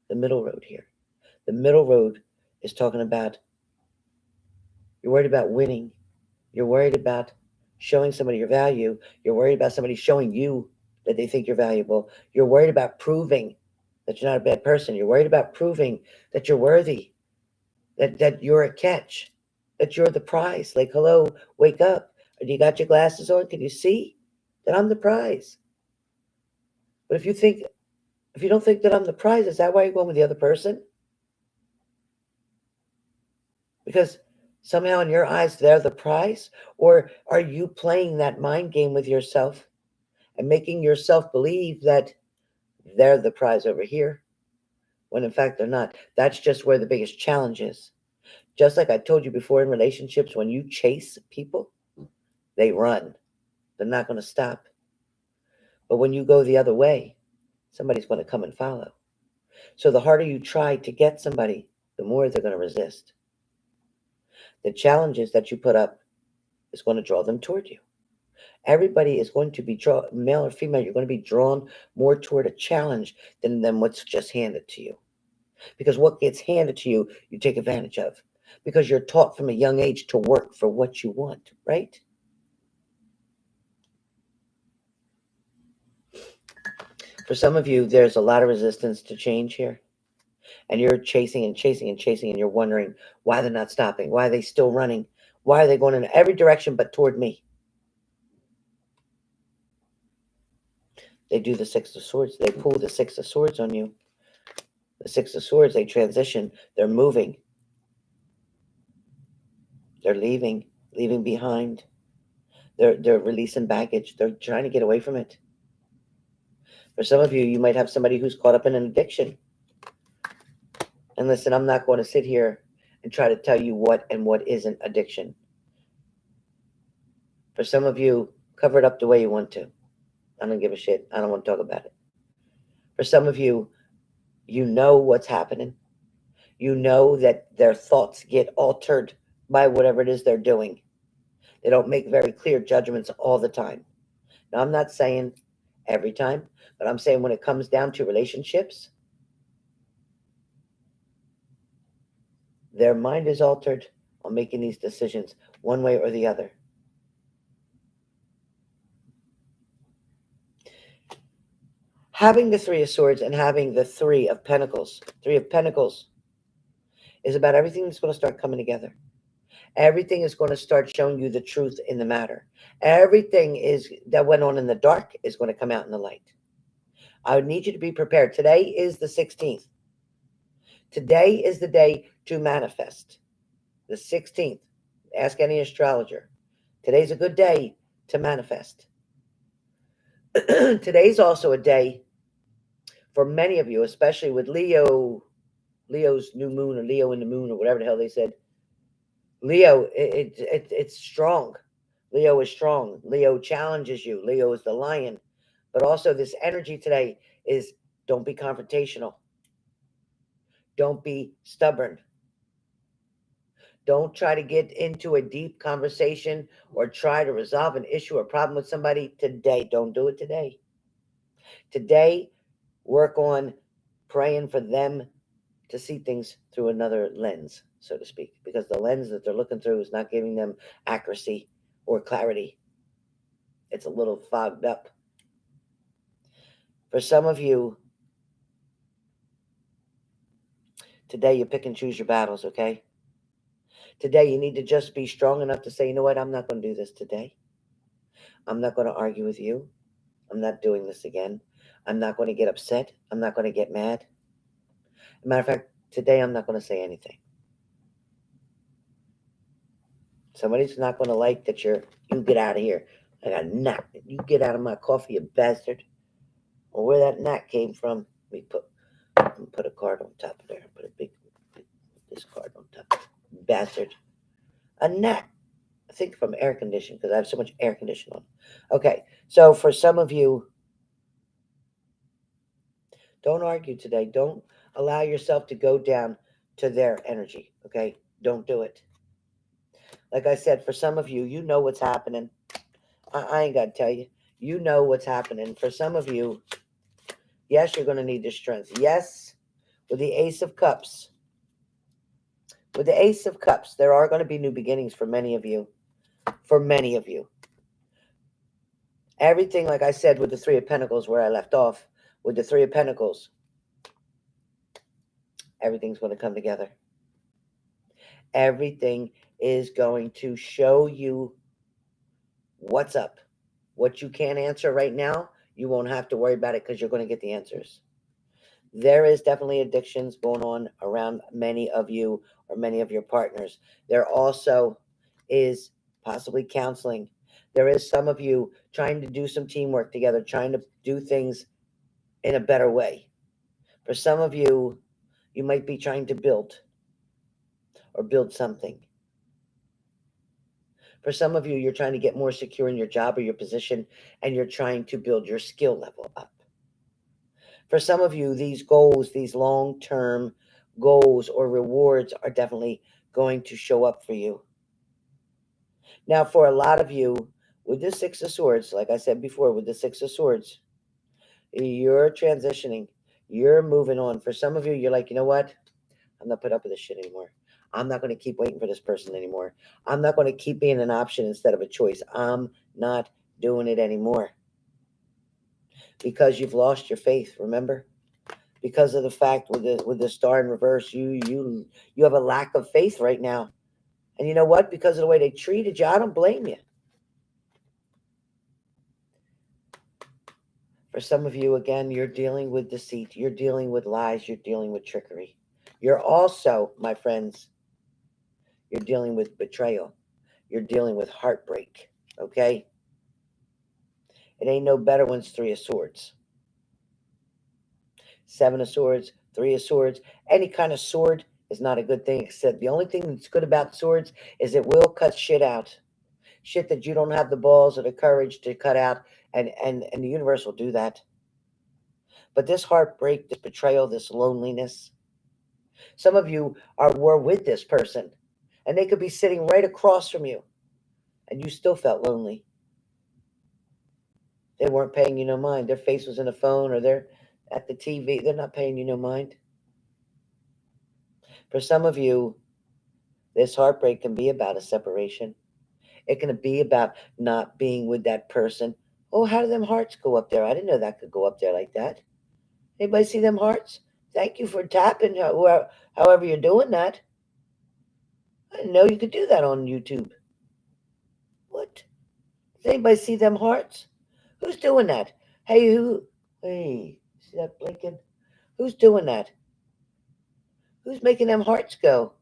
the middle road here. The middle road is talking about you're worried about winning. You're worried about showing somebody your value. You're worried about somebody showing you that they think you're valuable. You're worried about proving that you're not a bad person. You're worried about proving that you're worthy, that you're a catch, that you're the prize. Like, hello, wake up. Do you got your glasses on? Can you see that I'm the prize? But if you don't think that I'm the prize, is that why you're going with the other person? Because somehow in your eyes they're the prize? Or are you playing that mind game with yourself and making yourself believe that they're the prize over here when in fact they're not? That's just where the biggest challenge is. Just like I told you before, in relationships, when you chase people, they run. They're not going to stop. But when you go the other way, somebody's going to come and follow. So the harder you try to get somebody, the more they're going to resist. The challenges that you put up is going to draw them toward you. Everybody is going to be male or female, you're going to be drawn more toward a challenge than what's just handed to you. Because what gets handed to you, you take advantage of. Because you're taught from a young age to work for what you want, right? For some of you, there's a lot of resistance to change here. And you're chasing and chasing and chasing, and you're wondering why they're not stopping. Why are they still running? Why are they going in every direction but toward me? They do the Six of Swords. They pull the Six of Swords on you. The Six of Swords, they transition. They're moving. They're leaving behind. They're releasing baggage. They're trying to get away from it. For some of you, you might have somebody who's caught up in an addiction. And listen, I'm not going to sit here and try to tell you what and what isn't addiction. For some of you, cover it up the way you want to. I don't give a shit. I don't want to talk about it. For some of you, you know what's happening. You know that their thoughts get altered by whatever it is they're doing. They don't make very clear judgments all the time. Now, I'm not saying every time, but I'm saying when it comes down to relationships, their mind is altered on making these decisions one way or the other. Having the Three of Swords and having the Three of Pentacles is about everything that's going to start coming together. Everything is going to start showing you the truth in the matter. Everything is that went on in the dark is going to come out in the light. I would need you to be prepared. Today is the 16th. Today is the day to manifest. The 16th. Ask any astrologer. Today's a good day to manifest. Today's also a day for many of you, especially with Leo's new moon, or Leo in the moon, or whatever the hell they said. Leo, it's strong. Leo is strong. Leo challenges you. Leo is the lion. But also this energy today is don't be confrontational. Don't be stubborn. Don't try to get into a deep conversation or try to resolve an issue or problem with somebody today. Don't do it today. Today, work on praying for them to see things through another lens, so to speak, because the lens that they're looking through is not giving them accuracy or clarity. It's a little fogged up. For some of you, today you pick and choose your battles, okay? Today you need to just be strong enough to say, you know what, I'm not going to do this today. I'm not going to argue with you. I'm not doing this again. I'm not going to get upset. I'm not going to get mad. As a matter of fact, today I'm not going to say anything. Somebody's not going to like that you get out of here. I got a gnat. You get out of my coffee, you bastard. Or where that gnat came from. We And put a card on top of there. Put a big this card on top. Bastard. A gnat. I think from air conditioning because I have so much air conditioning on. Okay, so for some of you, don't argue today. Don't allow yourself to go down to their energy. Okay, don't do it. Like I said, for some of you, you know what's happening. I ain't got to tell you. You know what's happening. For some of you, yes, you're going to need the strength. Yes, with the Ace of Cups. With the Ace of Cups, there are going to be new beginnings for many of you. For many of you. Everything, like I said, with the Three of Pentacles, where I left off, with the Three of Pentacles, everything's going to come together. Everything is going to show you what's up. What you can't answer right now, you won't have to worry about it because you're going to get the answers. There is definitely addictions going on around many of you or many of your partners. There also is possibly counseling. There is some of you trying to do some teamwork together, trying to do things in a better way. For some of you, you might be trying to build or build something. For some of you, you're trying to get more secure in your job or your position, and you're trying to build your skill level up. For some of you, these goals, these long-term goals or rewards are definitely going to show up for you. Now, for a lot of you, with the Six of Swords, like I said before, with the Six of Swords, you're transitioning. You're moving on. For some of you, you're like, you know what? I'm not put up with this shit anymore. I'm not going to keep waiting for this person anymore. I'm not going to keep being an option instead of a choice. I'm not doing it anymore. Because you've lost your faith, remember? Because of the fact with the star in reverse, you have a lack of faith right now. And you know what? Because of the way they treated you, I don't blame you. For some of you, again, you're dealing with deceit. You're dealing with lies. You're dealing with trickery. You're also, my friends, you're dealing with betrayal. You're dealing with heartbreak. Okay? It ain't no better when it's Three of Swords. Seven of Swords, Three of Swords. Any kind of sword is not a good thing, except the only thing that's good about swords is it will cut shit out. Shit that you don't have the balls or the courage to cut out, and the universe will do that. But this heartbreak, this betrayal, this loneliness, some of you were with this person, and they could be sitting right across from you, and you still felt lonely. They weren't paying you no mind. Their face was in the phone or they're at the TV. They're not paying you no mind. For some of you, this heartbreak can be about a separation. It can be about not being with that person. Oh, how do them hearts go up there? I didn't know that could go up there like that. Anybody see them hearts? Thank you for tapping, however you're doing that. I didn't know you could do that on YouTube. What? Does anybody see them hearts? Who's doing that? Hey, who? Hey, see that blinking? Who's doing that? Who's making them hearts go?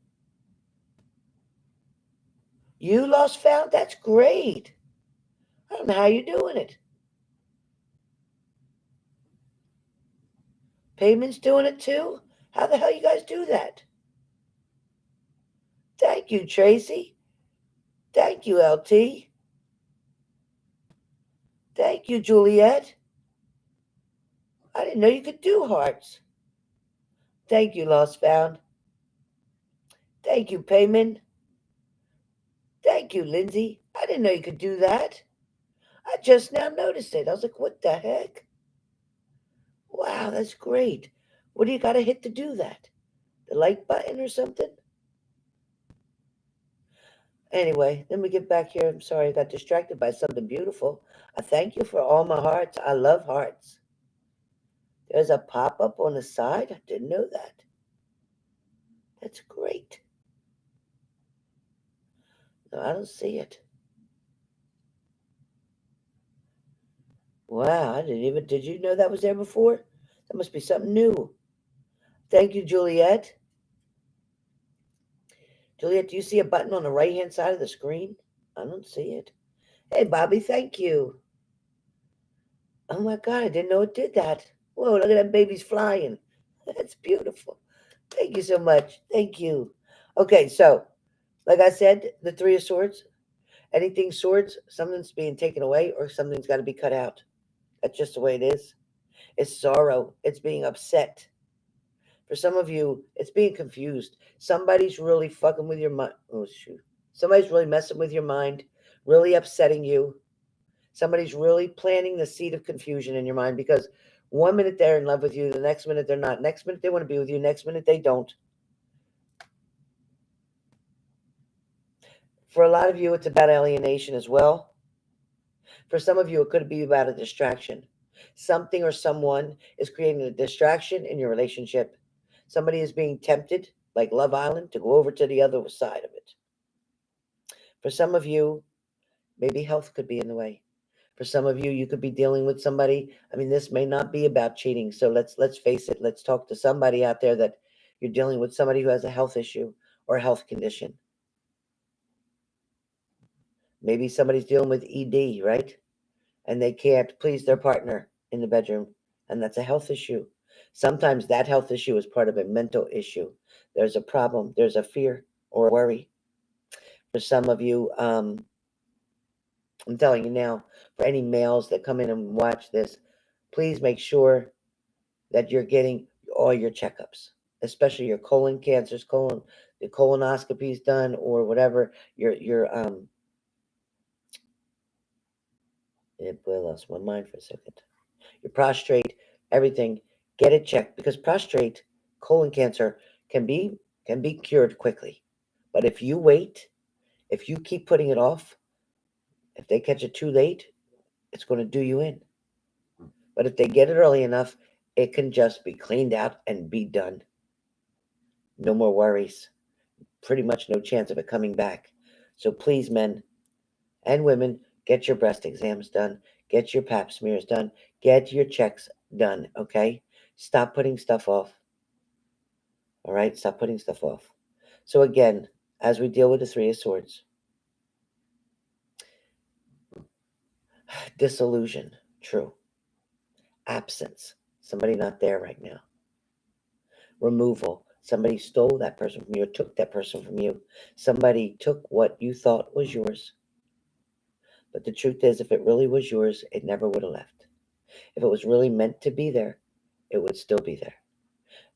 You lost found? That's great. I don't know how you're doing it. Payment's doing it too? How the hell you guys do that? Thank you, Tracy. Thank you, LT. Thank you, Juliet. I didn't know you could do hearts. Thank you, Lost Found. Thank you, Payment. Thank you, Lindsay. I didn't know you could do that. I just now noticed it. I was like, what the heck? Wow, that's great. What do you got to hit to do that? The like button or something? Anyway, let me get back here. I'm sorry I got distracted by something beautiful. I thank you for all my hearts. I love hearts. There's a pop up on the side. I didn't know that. That's great. No, I don't see it. Wow, I didn't even. Did you know that was there before? That must be something new. Thank you, Juliet. Juliet, do you see a button on the right hand side of the screen? I don't see it. Hey, Bobby, thank you. Oh my God, I didn't know it did that. Whoa, look at that baby's flying. That's beautiful. Thank you so much. Thank you. Okay, so like I said, the Three of Swords, anything swords, something's being taken away or something's got to be cut out. That's just the way it is. It's sorrow. It's being upset. For some of you, it's being confused. Somebody's really fucking with your mind. Oh, shoot. Somebody's really messing with your mind, really upsetting you. Somebody's really planting the seed of confusion in your mind because one minute they're in love with you, the next minute they're not. Next minute they want to be with you, next minute they don't. For a lot of you, it's about alienation as well. For some of you, it could be about a distraction. Something or someone is creating a distraction in your relationship. Somebody is being tempted, like Love Island, to go over to the other side of it. For some of you, maybe health could be in the way. For some of you, you could be dealing with somebody. I mean, this may not be about cheating. So let's face it. Let's talk to somebody out there that you're dealing with somebody who has a health issue or a health condition. Maybe somebody's dealing with ED, right? And they can't please their partner in the bedroom, and that's a health issue. Sometimes that health issue is part of a mental issue. There's a problem, there's a fear or a worry. For some of you, I'm telling you now, for any males that come in and watch this, please make sure that you're getting all your checkups, especially your colon cancers, the colonoscopies done, or whatever. I lost my mind for a second. Your prostrate, everything, get it checked because prostrate colon cancer can be can be cured quickly. But if you wait, if you keep putting it off, if they catch it too late, it's going to do you in. But if they get it early enough, it can just be cleaned out and be done. No more worries. Pretty much no chance of it coming back. So please, men and women, get your breast exams done, get your pap smears done, get your checks done, okay? Stop putting stuff off. All right, stop putting stuff off. So again, as we deal with the Three of Swords, disillusion, true. Absence, somebody not there right now. Removal, somebody stole that person from you or took that person from you. Somebody took what you thought was yours. But the truth is, if it really was yours, it never would have left. If it was really meant to be there, it would still be there.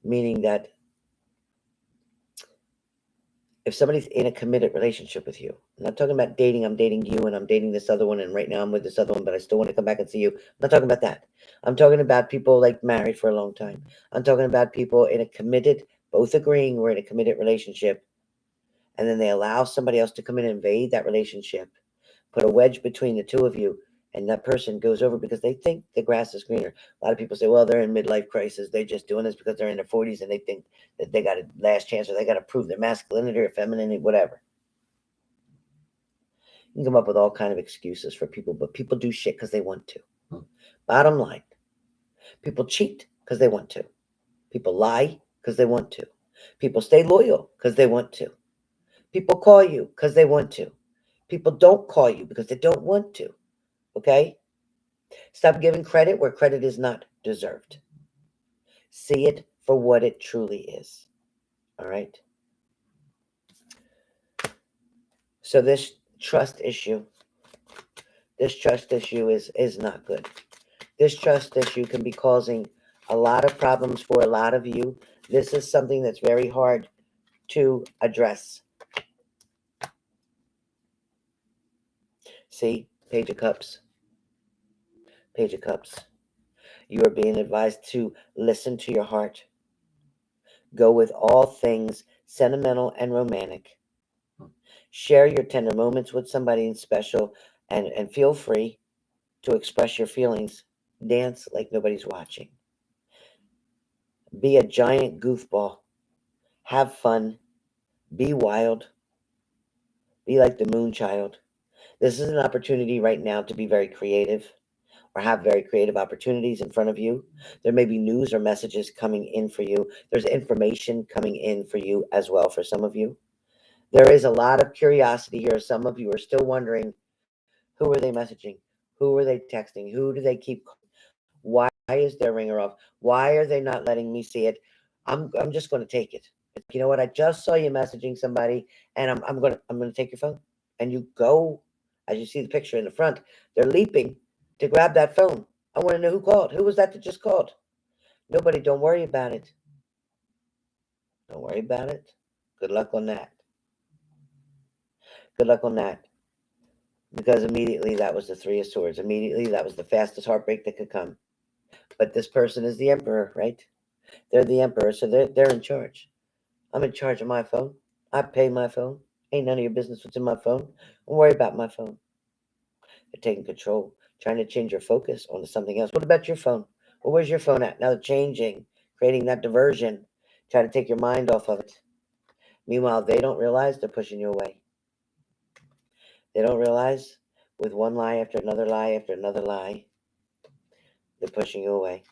Meaning that if somebody's in a committed relationship with you, I'm not talking about dating, I'm dating you and I'm dating this other one, and right now I'm with this other one, but I still want to come back and see you. I'm not talking about that. I'm talking about people like married for a long time. I'm talking about people in a committed, both agreeing we're in a committed relationship, and then they allow somebody else to come in and invade that relationship, put a wedge between the two of you, and that person goes over because they think the grass is greener. A lot of people say, well, they're in midlife crisis. They're just doing this because they're in their 40s and they think that they got a last chance or they got to prove their masculinity or femininity, whatever. You can come up with all kind of excuses for people, but people do shit because they want to. Bottom line, people cheat because they want to. People lie because they want to. People stay loyal because they want to. People call you because they want to. People don't call you because they don't want to. Okay? Stop giving credit where credit is not deserved. See it for what it truly is. All right? So this trust issue is not good. This trust issue can be causing a lot of problems for a lot of you. This is something that's very hard to address. See, Page of Cups. Page of Cups. You are being advised to listen to your heart. Go with all things sentimental and romantic. Share your tender moments with somebody special and feel free to express your feelings. Dance like nobody's watching. Be a giant goofball. Have fun. Be wild. Be like the moon child. This is an opportunity right now to be very creative or have very creative opportunities in front of you. There may be news or messages coming in for you. There's information coming in for you as well for some of you. There is a lot of curiosity here. Some of you are still wondering, who are they messaging? Who are they texting? Who do they keep calling? Why is their ringer off? Why are they not letting me see it? I'm just going to take it. It's, you know what? I just saw you messaging somebody, and I'm gonna take your phone. And you go, as you see the picture in the front, they're leaping to grab that phone. I want to know who called. Who was that just called? Nobody. Don't worry about it. Don't worry about it. Good luck on that. Good luck on that. Because immediately that was the Three of Swords. Immediately that was the fastest heartbreak that could come. But this person is the emperor, right? They're the emperor, so they're in charge. I'm in charge of my phone. I pay my phone. Ain't none of your business what's in my phone. Don't worry about my phone. They're taking control, trying to change your focus onto something else. What about your phone? Well, where's your phone at? Now they're changing, creating that diversion, trying to take your mind off of it. Meanwhile, they don't realize they're pushing you away. They don't realize with one lie after another lie after another lie, they're pushing you away.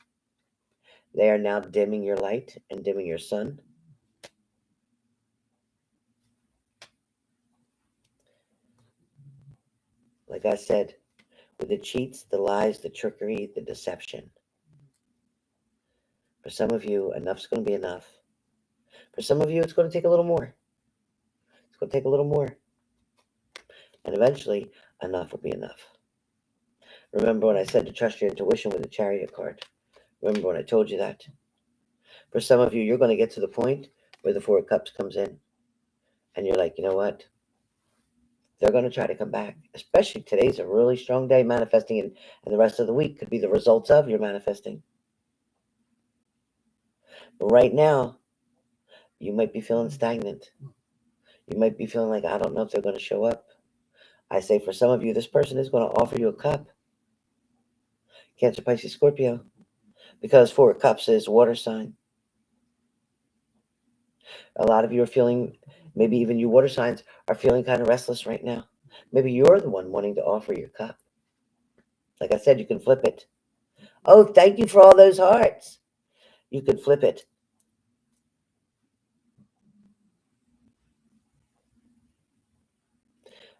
They are now dimming your light and dimming your sun. Like I said, with the cheats, the lies, the trickery, the deception. For some of you, enough's going to be enough. For some of you, it's going to take a little more. It's going to take a little more. And eventually, enough will be enough. Remember when I said to trust your intuition with the Chariot card? Remember when I told you that? For some of you, you're going to get to the point where the Four of Cups comes in. And you're like, you know what? They're going to try to come back. Especially today's a really strong day manifesting, and the rest of the week could be the results of your manifesting. But right now, you might be feeling stagnant. You might be feeling like, I don't know if they're going to show up. I say for some of you, this person is going to offer you a cup. Cancer, Pisces, Scorpio. Because Four of Cups is water sign. A lot of you are feeling, maybe even you water signs are feeling kind of restless right now. Maybe you're the one wanting to offer your cup. Like I said, you can flip it. Oh, thank you for all those hearts. You could flip it.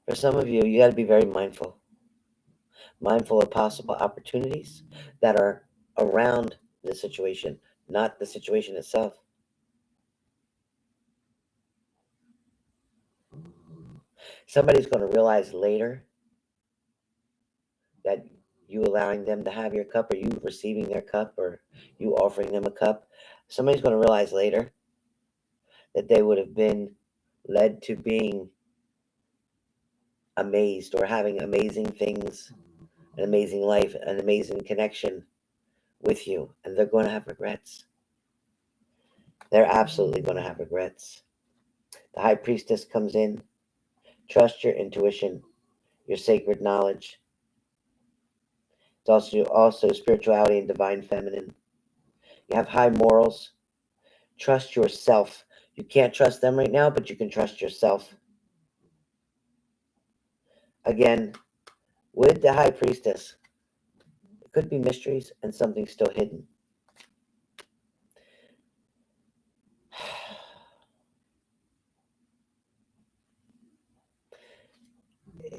For some of you, you got to be very mindful. Mindful of possible opportunities that are around the situation, not the situation itself. Somebody's going to realize later that you allowing them to have your cup, or you receiving their cup, or you offering them a cup, somebody's going to realize later that they would have been led to being amazed or having amazing things, an amazing life, an amazing connection with you, and they're going to have regrets. They're absolutely going to have regrets. The High Priestess comes in. Trust your intuition, your sacred knowledge. It's also spirituality and divine feminine. You have high morals. Trust yourself. You can't trust them right now, but you can trust yourself. Again, with the High Priestess, it could be mysteries and something still hidden.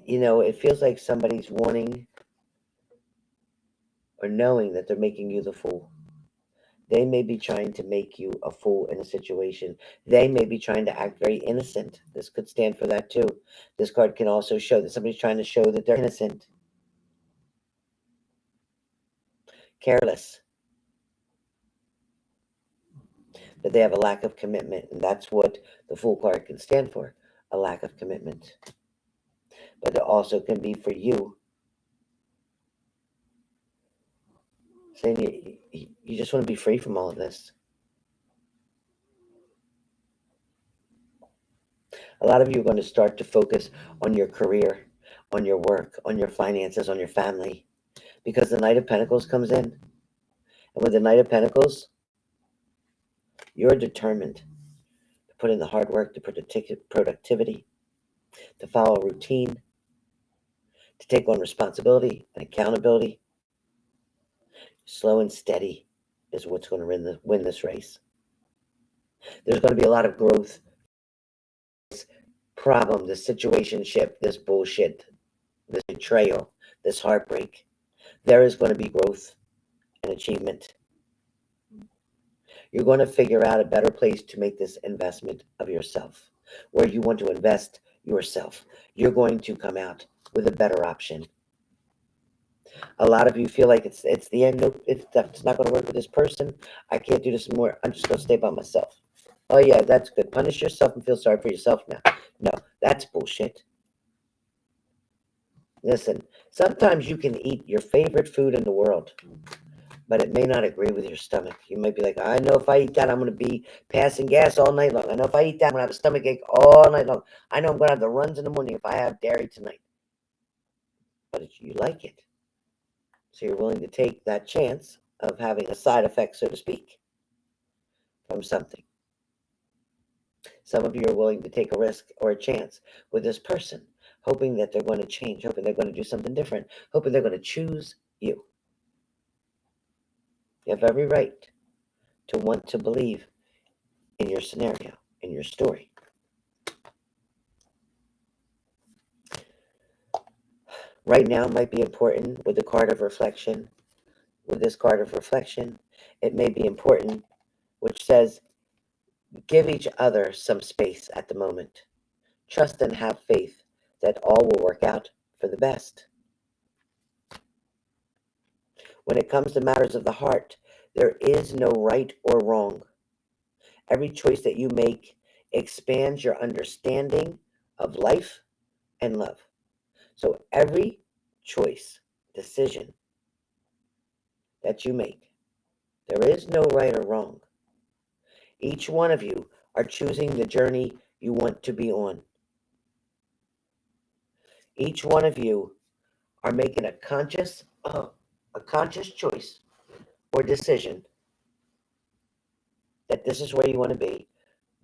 You know, it feels like somebody's wanting or knowing that they're making you the fool. They may be trying to make you a fool in a situation. They may be trying to act very innocent. This could stand for that too. This card can also show that somebody's trying to show that they're innocent, careless, that they have a lack of commitment. And that's what the Fool card can stand for, a lack of commitment. But it also can be for you, saying you just want to be free from all of this. A lot of you are going to start to focus on your career, on your work, on your finances, on your family, because the Knight of Pentacles comes in. And with the Knight of Pentacles, you're determined to put in the hard work, to put the productivity, to follow a routine, to take on responsibility and accountability. Slow and steady is what's going to win this race. There's going to be a lot of growth. This problem, this situationship, this bullshit, this betrayal, this heartbreak. There is going to be growth and achievement. You're going to figure out a better place to make this investment of yourself, where you want to invest yourself. You're going to come out with a better option. A lot of you feel like it's the end. Nope, it's not going to work with this person. I can't do this anymore. I'm just going to stay by myself. Oh yeah, that's good. Punish yourself and feel sorry for yourself now. No, that's bullshit. Listen, sometimes you can eat your favorite food in the world, but it may not agree with your stomach. You might be like, I know if I eat that, I'm going to be passing gas all night long. I know if I eat that, I'm going to have a stomach ache all night long. I know I'm going to have the runs in the morning if I have dairy tonight. But you like it. So you're willing to take that chance of having a side effect, so to speak, from something. Some of you are willing to take a risk or a chance with this person, hoping that they're going to change, hoping they're going to do something different, hoping they're going to choose you. You have every right to want to believe in your scenario, in your story. Right now might be important with the card of reflection. With this card of reflection, it may be important, which says, give each other some space at the moment. Trust and have faith that all will work out for the best. When it comes to matters of the heart, there is no right or wrong. Every choice that you make expands your understanding of life and love. So every choice, decision that you make, there is no right or wrong. Each one of you are choosing the journey you want to be on. Each one of you are making a conscious choice or decision that this is where you want to be,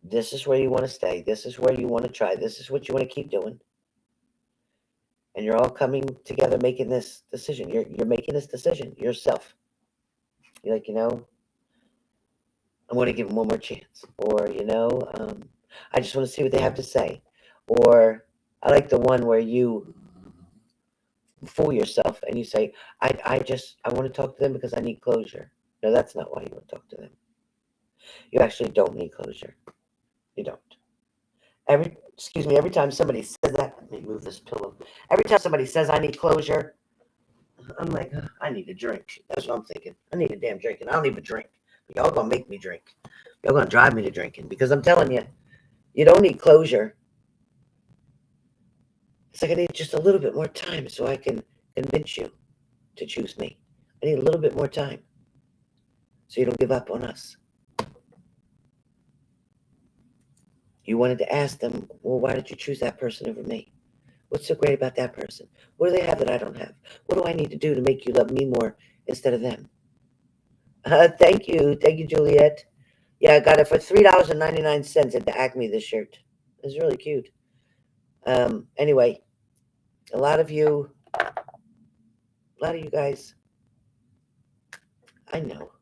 this is where you want to stay, this is where you want to try, this is what you want to keep doing. And you're all coming together making this decision. You're making this decision yourself. You're like, I want to give them one more chance. Or, I just want to see what they have to say. Or I like the one where you fool yourself and you say, I want to talk to them because I need closure. No, that's not why you want to talk to them. You actually don't need closure. You don't. Every time somebody says that, let me move this pillow. Every time somebody says I need closure, I'm like, I need a drink. That's what I'm thinking. I need a damn drink, and I don't even drink. Y'all gonna make me drink. Y'all gonna drive me to drinking because I'm telling you, you don't need closure. It's like I need just a little bit more time so I can convince you to choose me. I need a little bit more time so you don't give up on us. You wanted to ask them, well, why did you choose that person over me? What's so great about that person? What do they have that I don't have? What do I need to do to make you love me more instead of them? Thank you. Thank you, Juliet. Yeah, I got it for $3.99 at the Acme, this shirt. It's really cute. Anyway, a lot of you guys, I know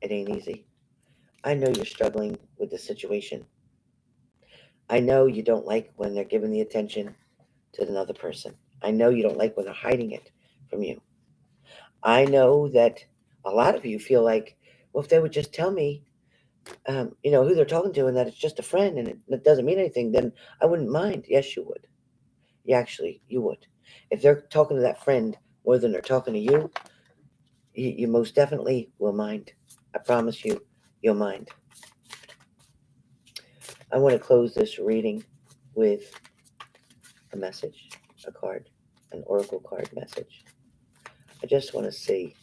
it ain't easy. I know you're struggling with the situation. I know you don't like when they're giving the attention to another person. I know you don't like when they're hiding it from you. I know that a lot of you feel like, well, if they would just tell me, who they're talking to and that it's just a friend and it doesn't mean anything, then I wouldn't mind. Yes, you would. You would. If they're talking to that friend more than they're talking to you, you most definitely will mind. I promise you, you'll mind. I want to close this reading with a message, a card, an oracle card message. I just want to see.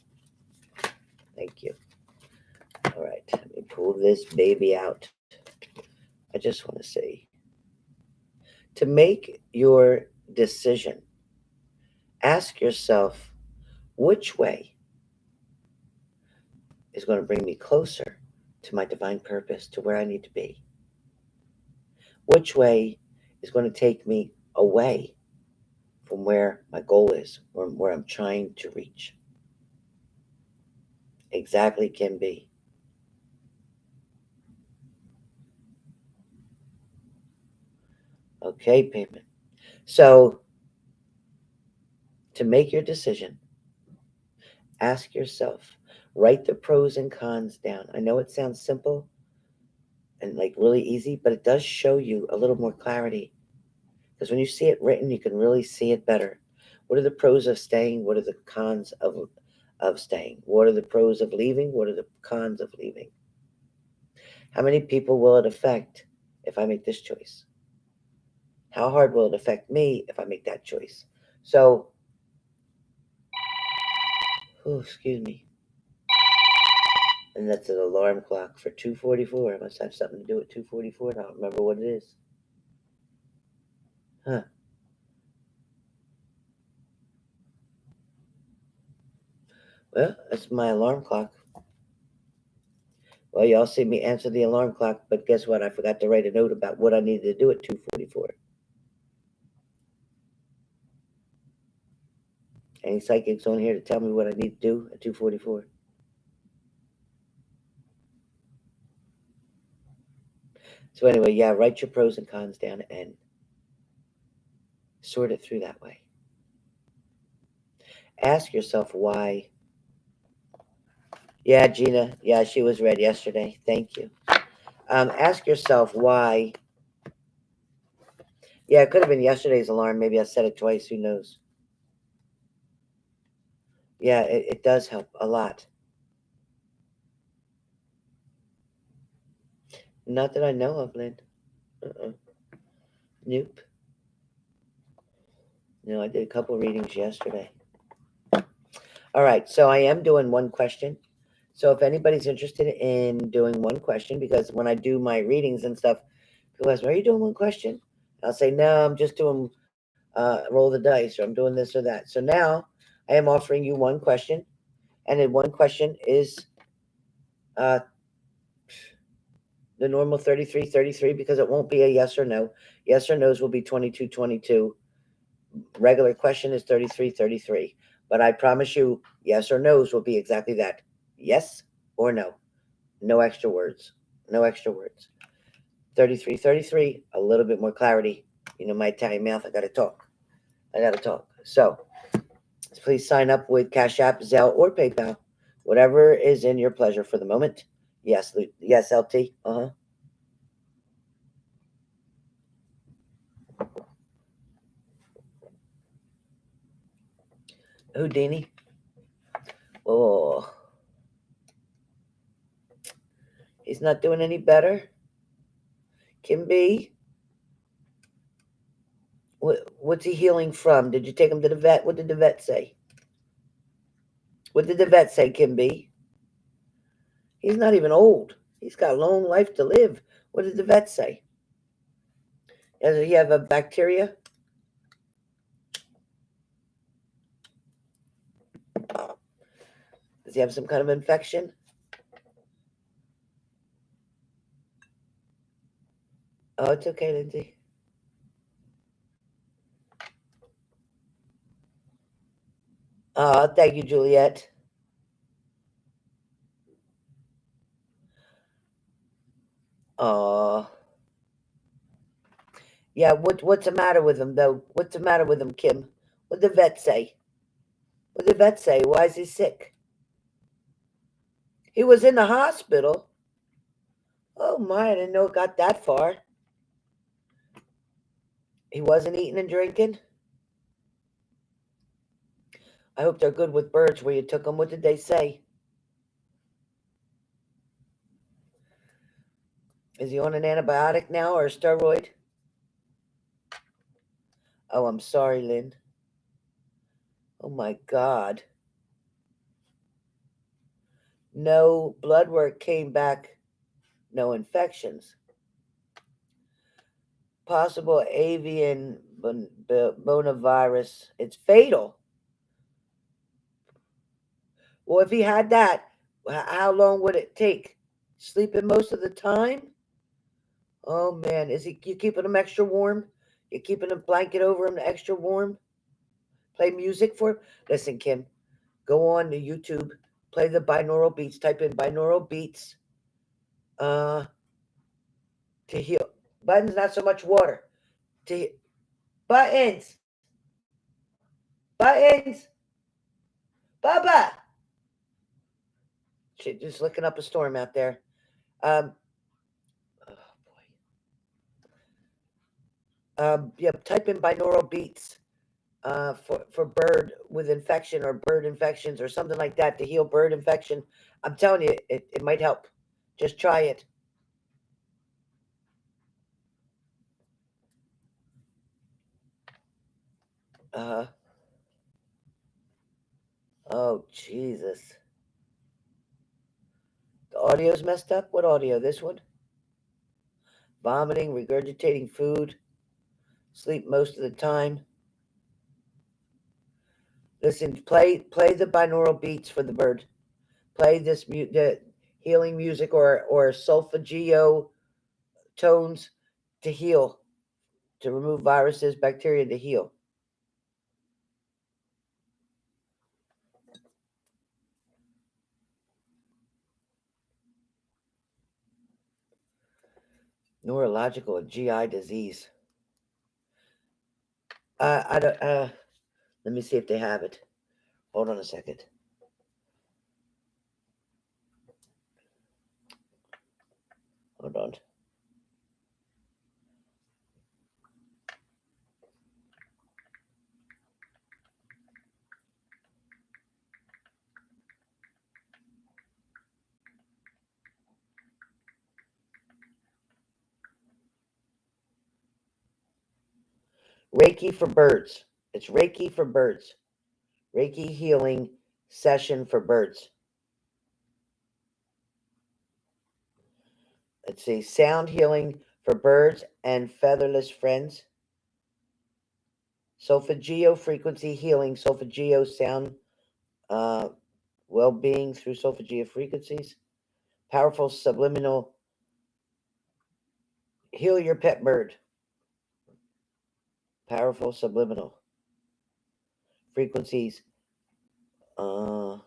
Thank you. All right, let me pull this baby out. I just want to say, to make your decision, ask yourself which way is going to bring me closer to my divine purpose, to where I need to be. Which way is going to take me away from where my goal is, or where I'm trying to reach. Exactly can be. Okay, payment. So, to make your decision, ask yourself, Write the pros and cons down. I know it sounds simple and like really easy, but it does show you a little more clarity. Because when you see it written, you can really see it better. What are the pros of staying? What are the cons of staying? What are the pros of leaving? What are the cons of leaving? How many people will it affect if I make this choice? How hard will it affect me if I make that choice? So, oh, excuse me. And that's an alarm clock for 2:44. It must have something to do with 2:44. I don't remember what it is. Huh. Well, that's my alarm clock. Well, y'all see me answer the alarm clock, but guess what? I forgot to write a note about what I needed to do at 2:44. Any psychics on here to tell me what I need to do at 2:44? So anyway, yeah, write your pros and cons down and sort it through that way. Ask yourself why. Yeah, Gina. Yeah, she was read yesterday. Thank you. Ask yourself why. Yeah, it could have been yesterday's alarm. Maybe I said it twice. Who knows? Yeah, it does help a lot. Not that I know of, Lynn. Uh-uh. Nope. No, I did a couple readings yesterday. All right, so I am doing one question. So if anybody's interested in doing one question, because when I do my readings and stuff, people ask, "Are you doing one question?" I'll say, "No, I'm just doing roll the dice, or I'm doing this or that." So now I am offering you one question, and then one question is uh, the normal 33, because it won't be a yes or no. Yes or no's will be 22, 22. Regular question is 33, 33. But I promise you, yes or no's will be exactly that. Yes or no. No extra words. No extra words. 33, 33. A little bit more clarity. You know, my Italian mouth, I got to talk. I got to talk. So please sign up with Cash App, Zelle, or PayPal. Whatever is in your pleasure for the moment. Yes, yes, LT. Uh-huh. Houdini. Oh, he's not doing any better. Can be. What's he healing from? Did you take him to the vet? What did the vet say? What did the vet say, Kim B? He's not even old. He's got a long life to live. What did the vet say? Does he have a bacteria? Does he have some kind of infection? Oh, it's okay, Lindsay. Oh, thank you, Juliet. Oh, yeah. What's the matter with him though? What's the matter with him, Kim? What did the vet say? What did the vet say? Why is he sick? He was in the hospital. Oh my, I didn't know it got that far. He wasn't eating and drinking. I hope they're good with birds where you took them. What did they say? Is he on an antibiotic now or a steroid? Oh, I'm sorry, Lynn. Oh my God. No blood work came back, no infections. Possible avian bonavirus. It's fatal. Well, if he had that, how long would it take? Sleeping most of the time? Oh man, is he? You keeping him extra warm? You keeping a blanket over him extra warm? Play music for him? Listen, Kim, go on to YouTube, play the binaural beats. Type in binaural beats uh, to heal. Buttons, not so much water. To buttons, buttons, Baba. Shit, just looking up a storm out there. Um, oh boy. Yeah, type in binaural beats for bird with infection or bird infections or something like that to heal bird infection. I'm telling you, it might help. Just try it. Uh, oh, Jesus. The audio's messed up? What audio? This one? Vomiting, regurgitating food, sleep most of the time. Listen, play the binaural beats for the bird. Play the healing music or solfeggio tones to heal, to remove viruses, bacteria, to heal. Neurological and GI disease. I don't. Let me see if they have it. Hold on a second. Hold on. Reiki for birds. It's Reiki for birds. Reiki healing session for birds. Let's see. Sound healing for birds and featherless friends. Solfeggio frequency healing. Solfeggio sound uh, well-being through solfeggio frequencies. Powerful subliminal. Heal your pet bird. Powerful subliminal frequencies. Uh,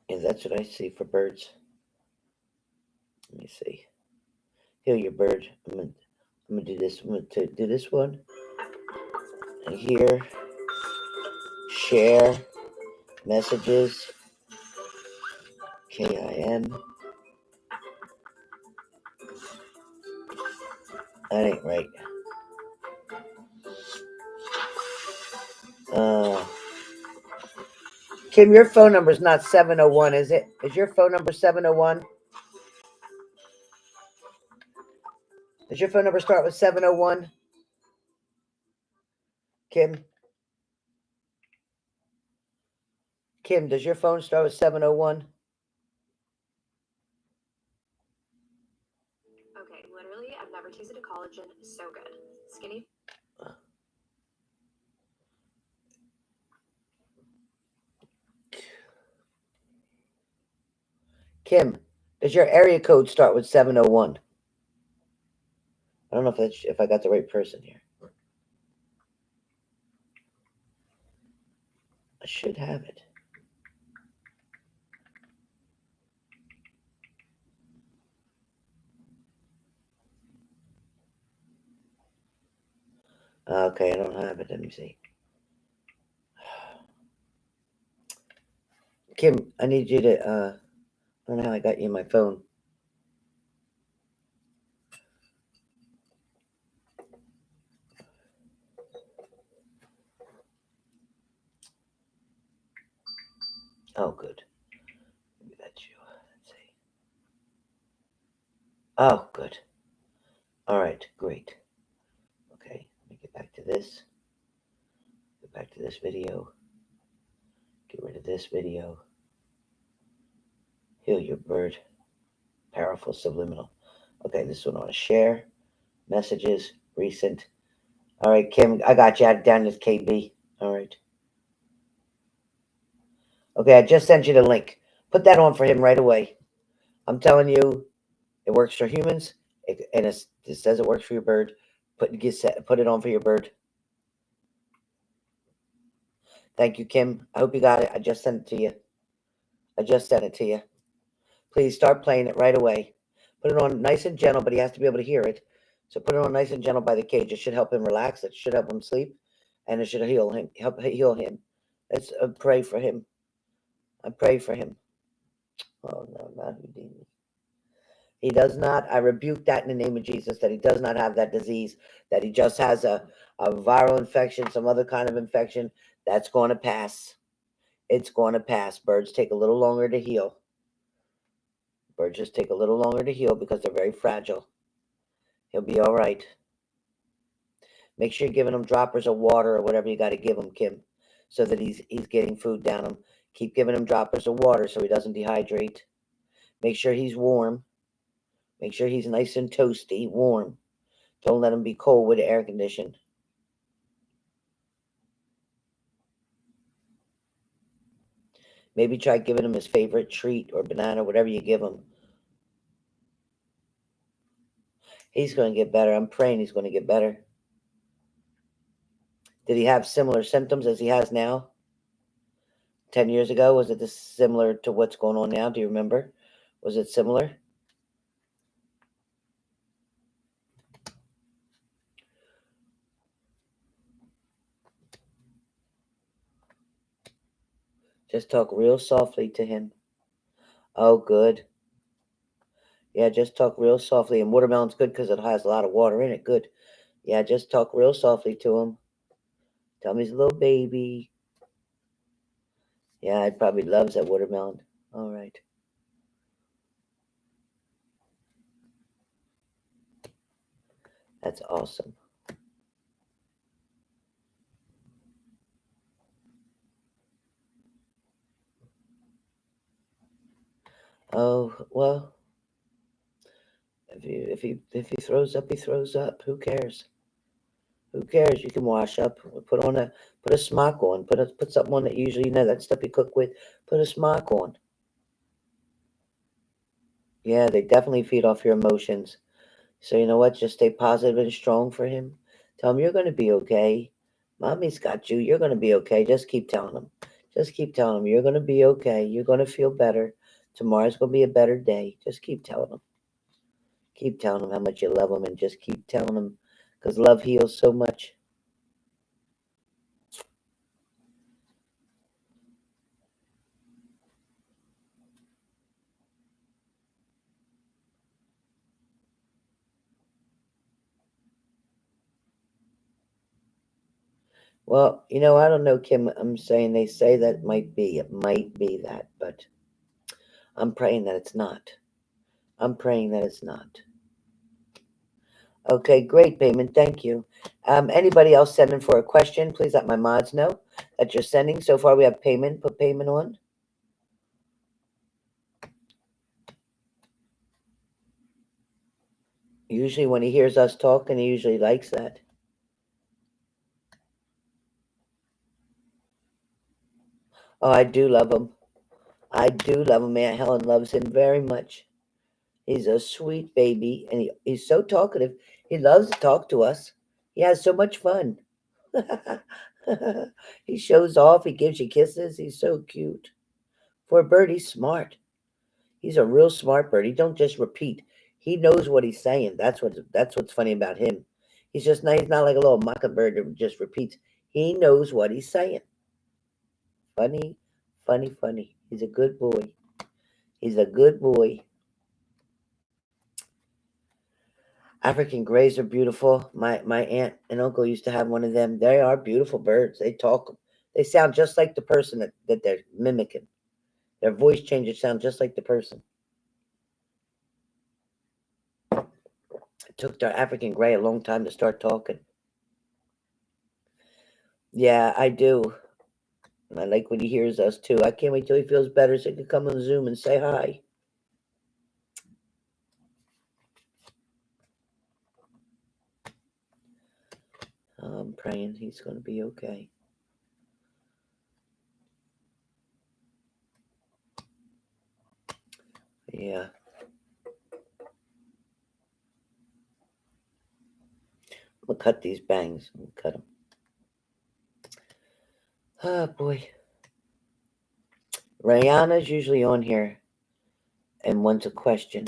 yeah, that's what I see for birds. Let me see. Heal your bird. I'm gonna do this. I'm gonna do this one. And here, share messages. KIM. That ain't right. Uh, Kim, your phone number is not 701, is it? Is your phone number 701? Does your phone number start with 701? Kim? Kim, does your phone start with 701? Okay, literally, I've never tasted a collagen so good. Skinny. Kim, does your area code start with 701? I don't know if I got the right person here. I should have it. Okay, I don't have it. Let me see. Kim, I need you to, I don't know how I got you in my phone. Oh, good. Maybe that's you. Let's see. Oh, good. All right, great. Okay, let me get back to this. Get back to this video. Get rid of this video. Heal your bird. Powerful subliminal. Okay, this one I want to share. Messages. Recent. All right, Kim, I got you down as KB. All right. Okay, I just sent you the link. Put that on for him right away. I'm telling you, it works for humans, and it says it works for your bird. Put it on for your bird. Thank you, Kim. I hope you got it. I just sent it to you. I just sent it to you. Please start playing it right away. Put it on nice and gentle, but he has to be able to hear it. So put it on nice and gentle by the cage. It should help him relax. It should help him sleep, and it should heal him. Help heal him. Let's pray for him. I pray for him. Oh no, not Houdini. He does not. I rebuke that in the name of Jesus. That he does not have that disease. That he just has a viral infection, some other kind of infection. That's going to pass. It's going to pass. Birds take a little longer to heal. Birds just take a little longer to heal because they're very fragile. He'll be all right. Make sure you're giving him droppers of water or whatever you got to give him, Kim, so that he's getting food down him. Keep giving him droppers of water so he doesn't dehydrate. Make sure he's warm. Make sure he's nice and toasty, warm. Don't let him be cold with the air conditioned. Maybe try giving him his favorite treat or banana, whatever you give him. He's going to get better. I'm praying he's going to get better. Did he have similar symptoms as he has now? 10 years ago, was it this similar to what's going on now? Do you remember? Was it similar? Just talk real softly to him. Oh, good. Yeah, just talk real softly. And watermelon's good because it has a lot of water in it. Good. Yeah, just talk real softly to him. Tell him he's a little baby. Yeah, he probably loves that watermelon. All right. That's awesome. Oh, well, if he throws up, he throws up. Who cares? Who cares? You can wash up. Put a smock on. Put something on that usually that stuff you cook with. Put a smock on. Yeah, they definitely feed off your emotions. So you know what? Just stay positive and strong for him. Tell him you're going to be okay. Mommy's got you. You're going to be okay. Just keep telling him. Just keep telling him you're going to be okay. You're going to feel better. Tomorrow's going to be a better day. Just keep telling him. Keep telling him how much you love him and just keep telling him because love heals so much. Well, I don't know, Kim. I'm saying they say that it might be that, but I'm praying that it's not. I'm praying that it's not. Okay, great, Payment. Thank you. Anybody else sending for a question, please let my mods know that you're sending. So far, we have Payment. Put Payment on. Usually, when he hears us talking, he usually likes that. Oh, I do love him. I do love him. Aunt Helen loves him very much. He's a sweet baby, and he's so talkative. He loves to talk to us. He has so much fun. He shows off. He gives you kisses. He's so cute. For a bird, he's smart. He's a real smart bird. He don't just repeat. He knows what he's saying. That's what's funny about him. He's not like a little mockingbird that just repeats. He knows what he's saying. Funny, funny, funny. He's a good boy. He's a good boy. African greys are beautiful. My aunt and uncle used to have one of them. They are beautiful birds. They talk. They sound just like the person that they're mimicking. Their voice changes sound just like the person. It took their African gray a long time to start talking. Yeah, I do. And I like when he hears us too. I can't wait till he feels better so he can come on Zoom and say hi. I'm praying he's going to be okay. Yeah. I'm going to cut these bangs. I'm going to cut them. Oh, boy. Rihanna's usually on here and wants a question.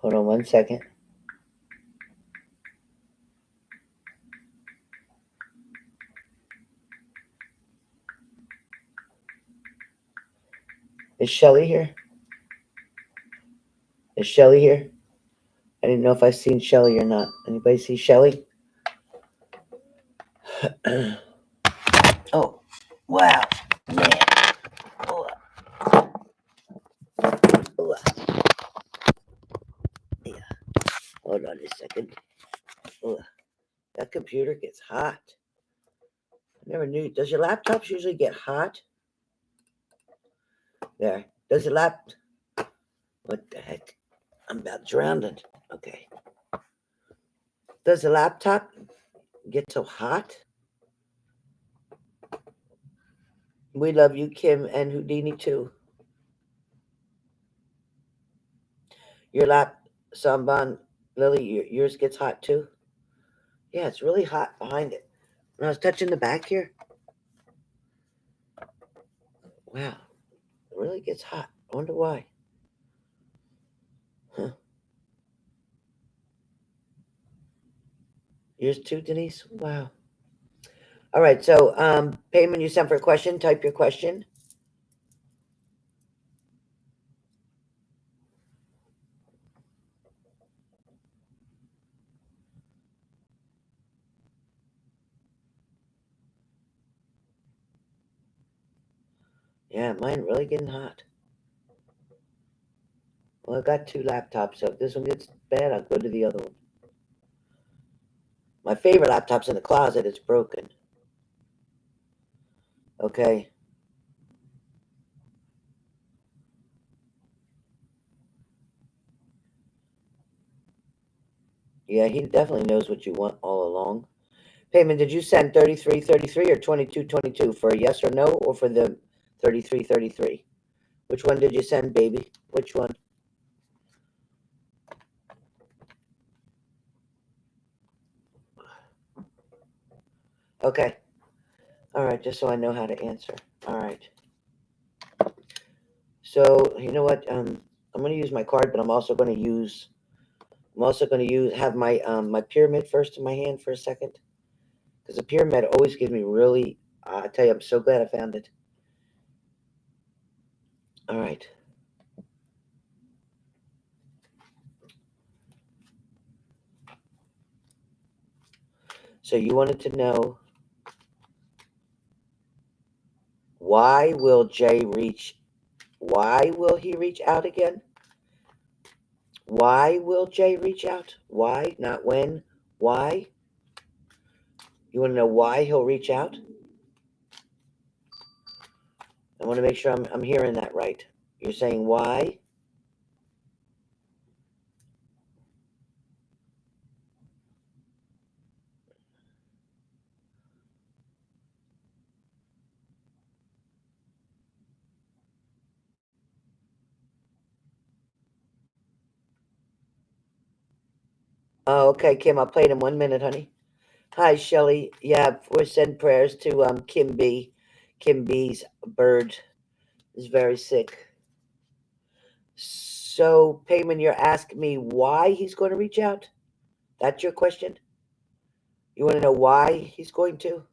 Hold on 1 second. Is Shelly here? Is Shelly here? I didn't know if I seen Shelly or not. Anybody see Shelly? Oh, wow, man. Oh, oh, yeah. Hold on a second. Oh, that computer gets hot. I never knew. Does your laptops usually get hot? There. Does your lap? What the heck? I'm about drowned. Okay. Does the laptop get so hot? We love you, Kim and Houdini too. Your lap, Samban, Lily, yours gets hot too. Yeah, it's really hot behind it. When I was touching the back here, wow, it really gets hot. I wonder why. Huh. Yours too, Denise? Wow. All right, so payment you sent for a question, type your question. Yeah, mine really getting hot. Well, I've got two laptops, so if this one gets bad, I'll go to the other one. My favorite laptop's in the closet, it's broken. Okay. Yeah, he definitely knows what you want all along. Payment, did you send 3333 or 2222 for a yes or no, or for the 3333? Which one did you send, baby? Which one? Okay. All right, just so I know how to answer. All right. So, you know what? I'm going to use my card, but I'm also going to have my pyramid first in my hand for a second, because the pyramid always gives me really. I tell you, I'm so glad I found it. All right. So you wanted to know, why will Jay reach? Why will he reach out again? Why will Jay reach out? Why? Not when. Why? You want to know why he'll reach out? I want to make sure I'm hearing that right. You're saying why? Oh, okay, Kim. I'll play it in 1 minute, honey. Hi, Shelly. Yeah, we send prayers to Kim B. Kim B's bird is very sick. So, Payman, you're asking me why he's going to reach out? That's your question? You want to know why he's going to?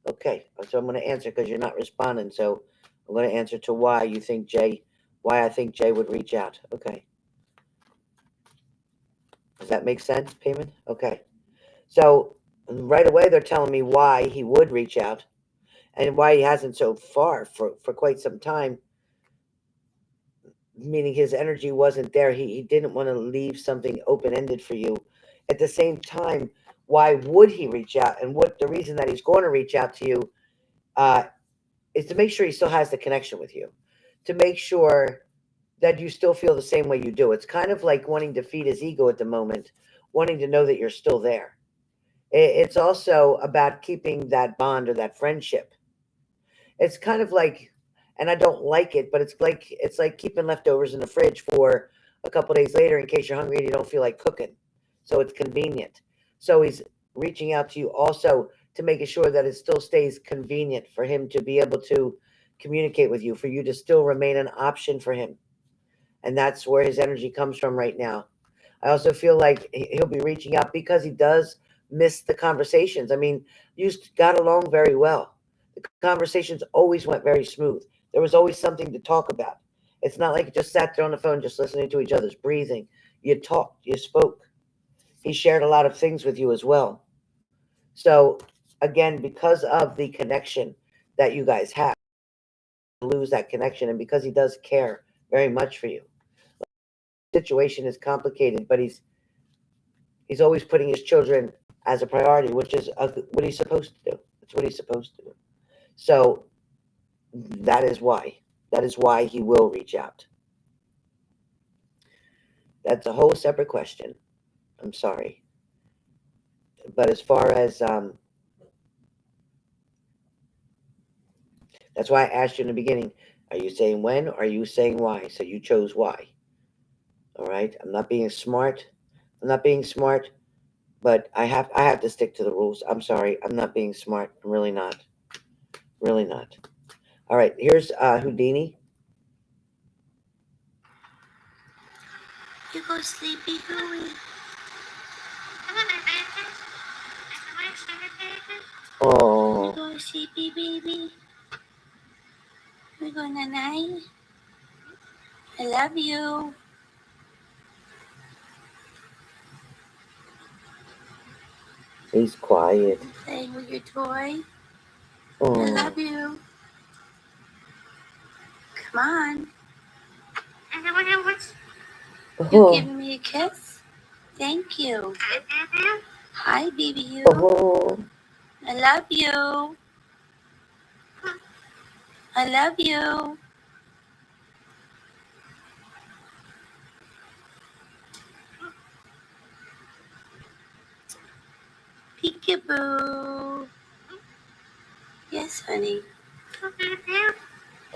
Okay, so I'm going to answer because you're not responding. So I'm going to answer to why I think Jay would reach out. Okay. Does that make sense, Payman? Okay. So right away they're telling me why he would reach out and why he hasn't so far for quite some time, meaning his energy wasn't there. He didn't want to leave something open-ended for you. At the same time, why would he reach out? And what the reason that he's going to reach out to you uh, is to make sure he still has the connection with you, to make sure that you still feel the same way you do. It's kind of like wanting to feed his ego at the moment, wanting to know that you're still there. It's also about keeping that bond or that friendship. It's kind of like, and I don't like it, but it's like keeping leftovers in the fridge for a couple days later in case you're hungry and you don't feel like cooking. So it's convenient. So he's reaching out to you also to make sure that it still stays convenient for him to be able to communicate with you, for you to still remain an option for him. And that's where his energy comes from right now. I also feel like he'll be reaching out because he does miss the conversations. I mean, you got along very well. The conversations always went very smooth. There was always something to talk about. It's not like you just sat there on the phone just listening to each other's breathing. You talked, you spoke. He shared a lot of things with you as well. So, again, because of the connection that you guys have, lose that connection, and because he does care very much for you. Situation is complicated, but he's always putting his children as a priority, which is what he's supposed to do. That's what he's supposed to do. So that is why. That is why he will reach out. That's a whole separate question. I'm sorry, but as far as that's why I asked you in the beginning. Are you saying when? Or are you saying why? So you chose why. All right. I'm not being smart. I'm not being smart, but I have to stick to the rules. I'm sorry. I'm not being smart. I'm really not. Really not. All right. Here's Houdini. You go sleepy, Gooey. You Oh, go sleepy, baby. You go nanay. I love you. he's quiet. You playing with your toy. I Oh, love you. Come on. You oh, giving me a kiss? Thank you. Hi, baby you. oh, I love you. I love you. Peekaboo. Yes, honey.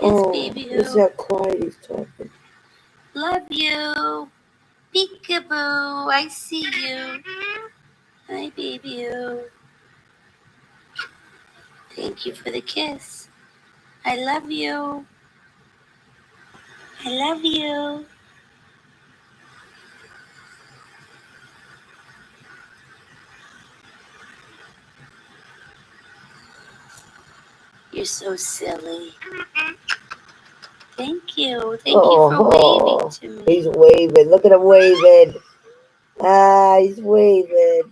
Yes, oh. baby Listen who. how quiet he's talking. Love you. Peekaboo. I see you. Hi, baby who. Thank you for the kiss. I love you. I love you. You're so silly. Thank you. Thank you for waving Oh, to me. he's waving. Look at him waving. Ah, he's waving.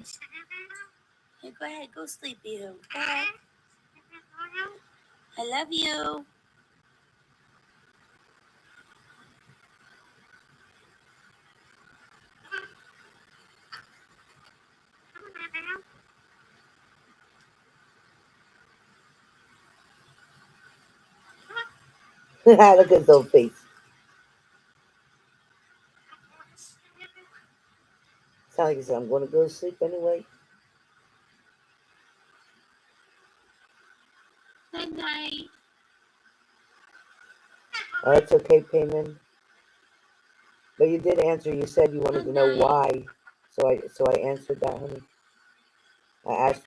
Hey, go ahead. Go sleep, you. Go ahead. I love you. Look at his little face. Sound like he said, I'm going to go to sleep anyway. Good night. Oh, it's okay, Payman. But you did answer. You said you wanted to Good know night. why. So I answered that, honey. I asked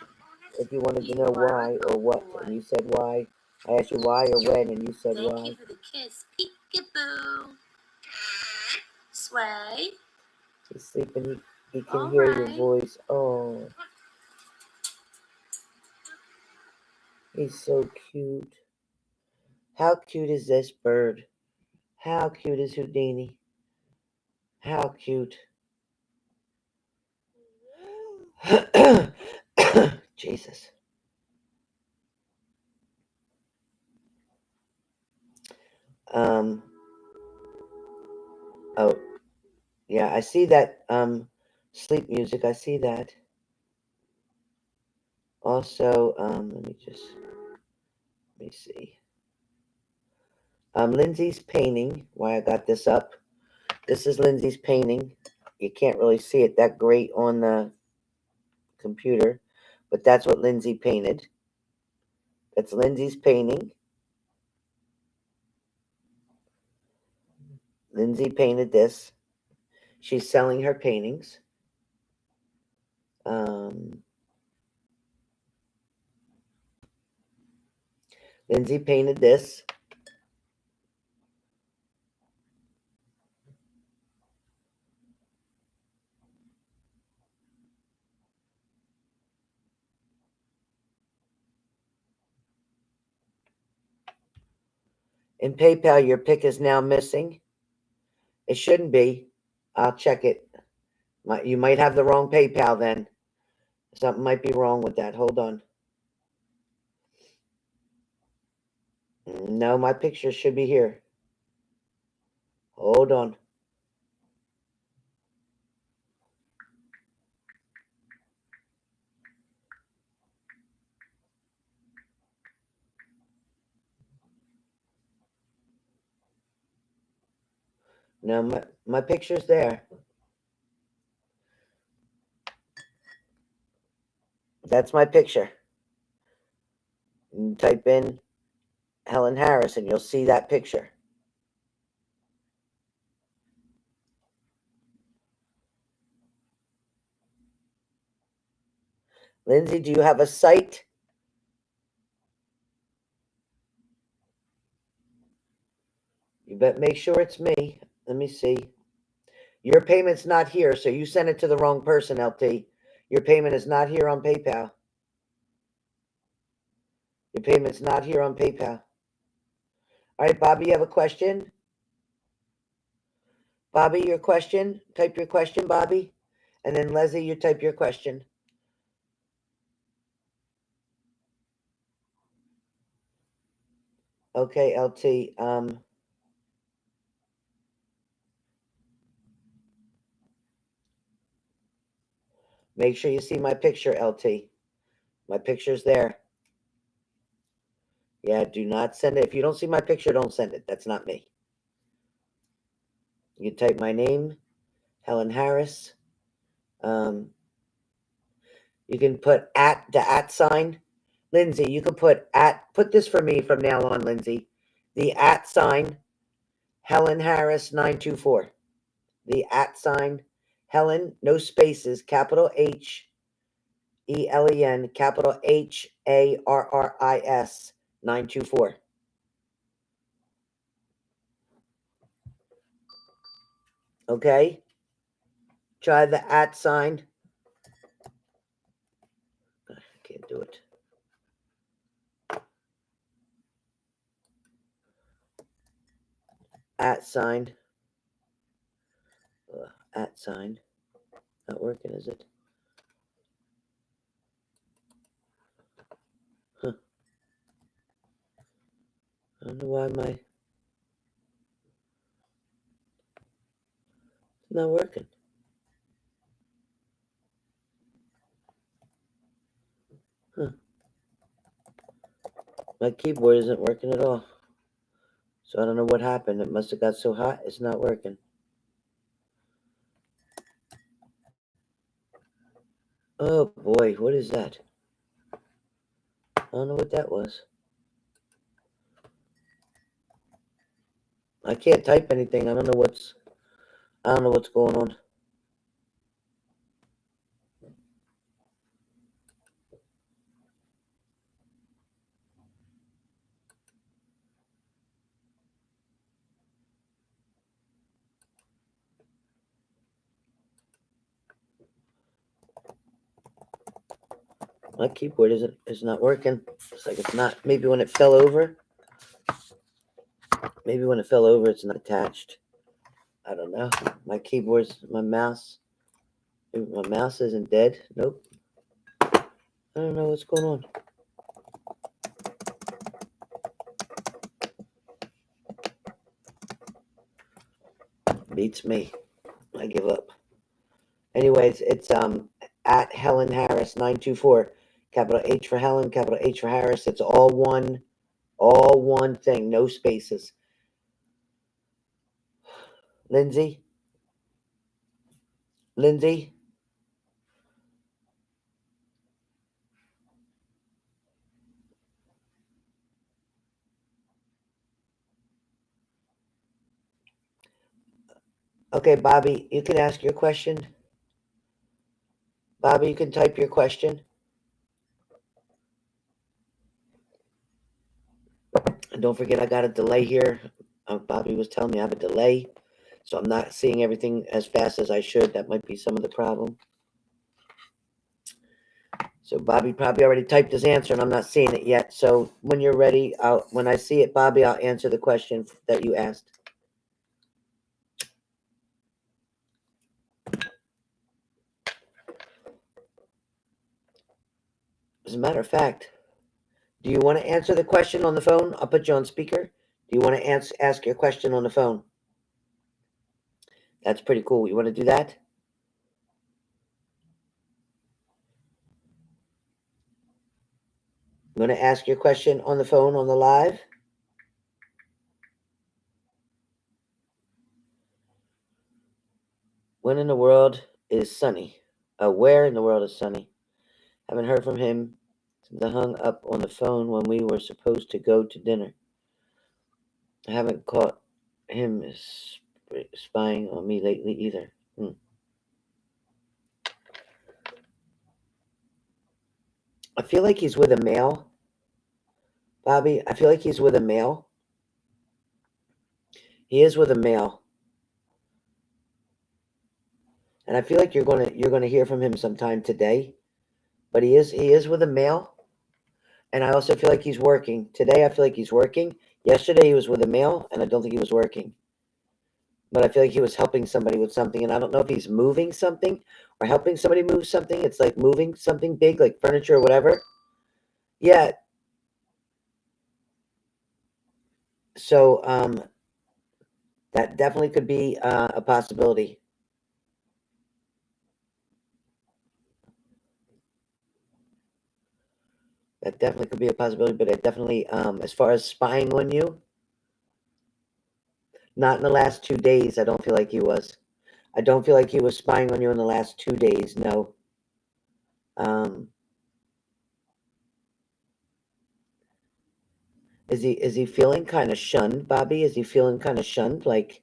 if you wanted to You know are a why or good what, and boy. you said why. I asked you why or when, and you said Thank why. you for the kiss. Peekaboo. Sway. He's sleeping. He can All hear your right. voice. Oh, he's so cute. How cute is this bird? How cute is Houdini? How cute. Jesus. Um. Oh, yeah. I see that. Sleep music. I see that. Also, let me see. Lindsay's painting. Why I got this up. This is Lindsay's painting. You can't really see it that great on the computer, but that's what Lindsay painted. That's Lindsay's painting. Lindsay painted this. She's selling her paintings. Um, Lindsay painted this. In PayPal, your pic is now missing. It shouldn't be. I'll check it. You might have the wrong PayPal then. Something might be wrong with that. Hold on. No, my picture should be here. Hold on. No, my picture's there. That's my picture. You type in Helen Harris and you'll see that picture. Lindsay, do you have a site? You better make sure it's me. Let me see. Your payment's not here, so you sent it to the wrong person, LT. Your payment is not here on PayPal. Your payment's not here on PayPal. All right, Bobby, you have a question? Bobby, your question? Type your question, Bobby. And then Leslie, you type your question. Okay, LT. Make sure you see my picture, LT. My picture's there. Yeah, do not send it. If you don't see my picture, don't send it. That's not me. You type my name, Helen Harris. You can put the @ sign. Lindsay, you can put this for me from now on, Lindsay. The @ sign, Helen Harris 924. The @ sign, Helen, no spaces, capital HELEN, capital HARRIS 924. Okay? Try the @ sign. I can't do it. @ sign. @ sign. Not working, is it? Huh. I don't know why it's not working. Huh. My keyboard isn't working at all. So I don't know what happened. It must have got so hot, it's not working. Oh boy, what is that? I don't know what that was. I can't type anything. I don't know what's going on. My keyboard is not working. It's like it's not. Maybe when it fell over. Maybe when it fell over, it's not attached. I don't know. My mouse. Maybe my mouse isn't dead. Nope. I don't know what's going on. Beats me. I give up. Anyways, it's @ Helen Harris 924. Capital H for Helen, capital H for Harris. It's all one thing, no spaces. Lindsay? Lindsay? Okay, Bobby, you can ask your question. Bobby, you can type your question. And don't forget, I got a delay here. Bobby was telling me I have a delay, so I'm not seeing everything as fast as I should. That might be some of the problem. So Bobby probably already typed his answer, and I'm not seeing it yet. So when you're ready, when I see it, Bobby, I'll answer the question that you asked. As a matter of fact, do you want to answer the question on the phone? I'll put you on speaker. Do you want to ask your question on the phone? That's pretty cool. You want to do that? You want to ask your question on the phone on the live? When in the world is Sunny? Where in the world is Sunny? Haven't heard from him since I hung up on the phone when we were supposed to go to dinner. I haven't caught him spying on me lately either. I feel like he's with a male, Bobby. I feel like he's with a male. He is with a male, and I feel like you're gonna hear from him sometime today. But he is with a male, and I also feel like he's working today. I feel like he's working. Yesterday he was with a male, and I don't think he was working. But I feel like he was helping somebody with something, and I don't know if he's moving something or helping somebody move something. It's like moving something big, like furniture or whatever. Yeah. So that definitely could be a possibility. That definitely could be a possibility, but it definitely, as far as spying on you, not in the last 2 days. I don't feel like he was. I don't feel like he was spying on you in the last 2 days. No. Um, is he feeling kind of shunned, Bobby? Is he feeling kind of shunned? Like,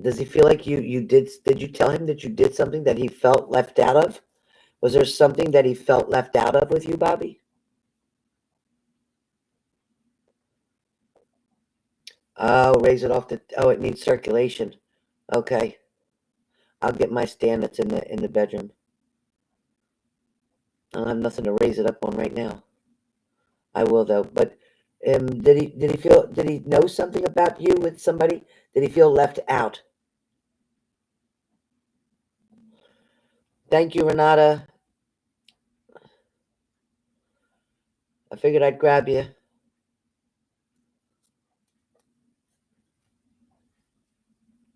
does he feel like you did you tell him that you did something that he felt left out of? Was there something that he felt left out of with you, Bobby? Oh, raise it off the. Oh, it needs circulation. Okay, I'll get my stand that's in the bedroom. I don't have nothing to raise it up on right now. I will though. But did he know something about you with somebody? Did he feel left out? Thank you, Renata. I figured I'd grab you.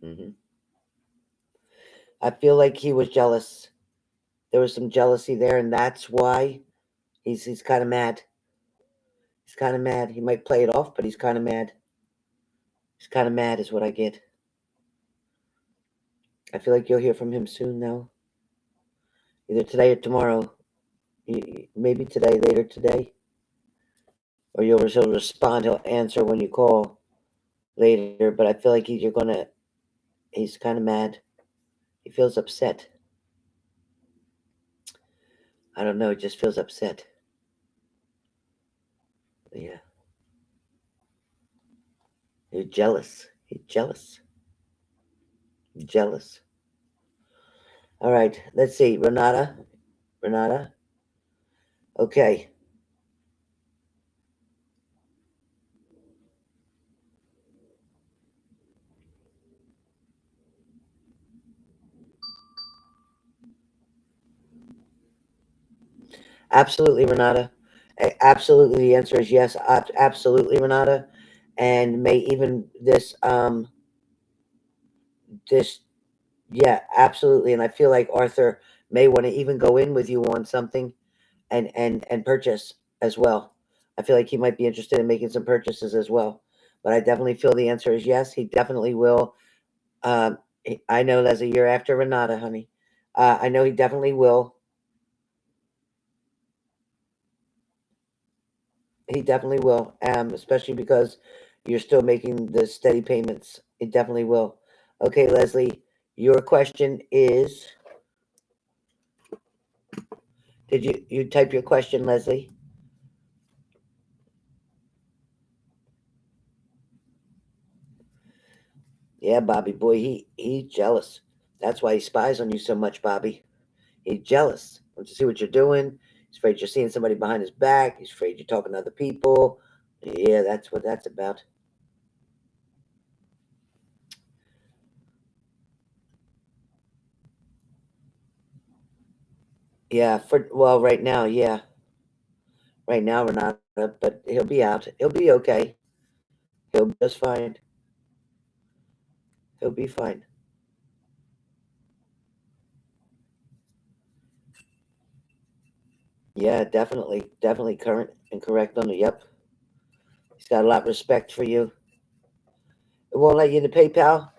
hmm I feel like he was jealous. There was some jealousy there, and that's why he's kind of mad. He's kind of mad. He might play it off, but he's kind of mad. He's kind of mad, is what I get. I feel like you'll hear from him soon, though. Either today or tomorrow. Maybe today, later today. Or he'll respond, he'll answer when you call later. But I feel like he's kind of mad. He feels upset. I don't know, he just feels upset. Yeah. He's jealous. He's jealous. Jealous. All right, let's see. Renata. Renata. Okay. Absolutely, Renata. Absolutely, the answer is yes. Absolutely, Renata. And may even this yeah, absolutely. And I feel like Arthur may want to even go in with you on something and purchase as well. I feel like he might be interested in making some purchases as well. But I definitely feel the answer is yes. He definitely will. I know that's a year after Renata, honey. I know he definitely will. He definitely will. Especially because you're still making the steady payments. It definitely will. Okay, Leslie, your question is. Did you type your question, Leslie? Yeah, Bobby boy, he's jealous. That's why he spies on you so much, Bobby. He's jealous. Wants to see what you're doing. He's afraid you're seeing somebody behind his back. He's afraid you're talking to other people. Yeah, that's what that's about. Yeah, right now, yeah. Right now we're not, but he'll be out. He'll be okay. He'll be just fine. He'll be fine. Yeah, definitely, definitely current and correct on the yep. He's got a lot of respect for you. It won't let you into PayPal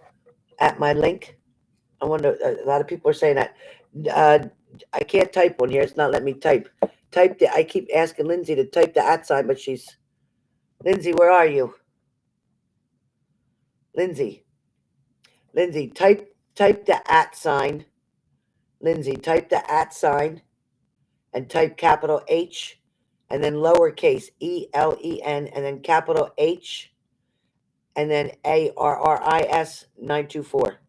at my link. I wonder. A lot of people are saying that. Uh, I can't type one here. It's not letting me type. Type the. I keep asking Lindsay to type the at sign, but she's Lindsay. Where are you, Lindsay? Lindsay, type the at sign. Lindsay, type the at sign and type capital H and then lowercase ELEN and then capital H and then ARRIS 924.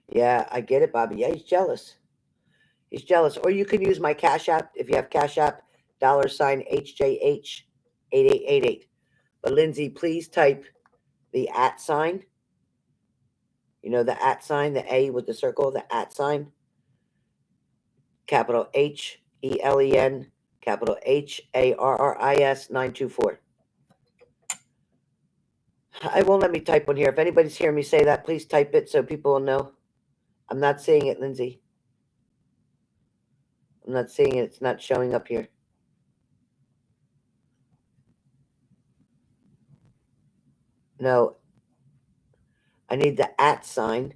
Yeah, I get it, Bobby. Yeah, he's jealous. He's jealous. Or you can use my Cash App if you have Cash App, $HJH 8888. But Lindsay, please type the at sign. You know the at sign, the A with the circle, the at sign. Capital HELEN, capital HARRIS 924. It won't let me type one here. If anybody's hearing me say that, please type it so people will know. I'm not seeing it, Lindsay. I'm not seeing it. It's not showing up here. No, I need the at sign.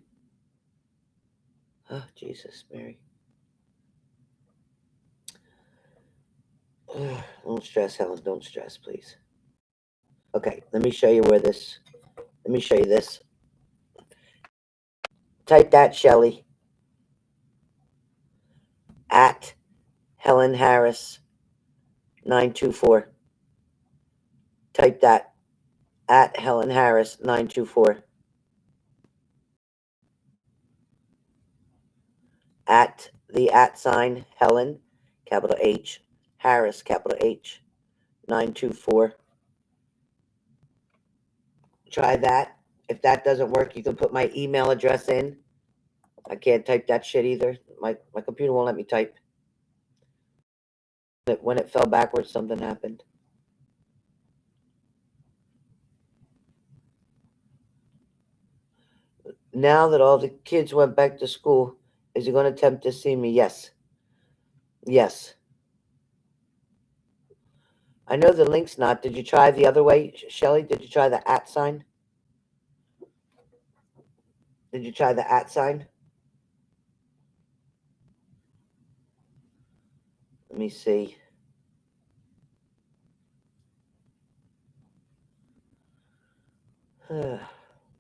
Oh, Jesus, Mary. Don't stress, Helen. Don't stress, please. Okay, let me show you where this. Let me show you this. Type that, Shelly. At Helen Harris 924. Type that. At Helen Harris 924. At the at sign Helen, capital H, Harris, capital H, 924. Try that. If that doesn't work, you can put my email address in. I can't type that shit either. My computer won't let me type. When it fell backwards, something happened. Now that all the kids went back to school, is he going to attempt to see me? Yes. Yes. I know the link's not. Did you try the other way, Shelly? Did you try the at sign? Did you try the at sign? Let me see. Let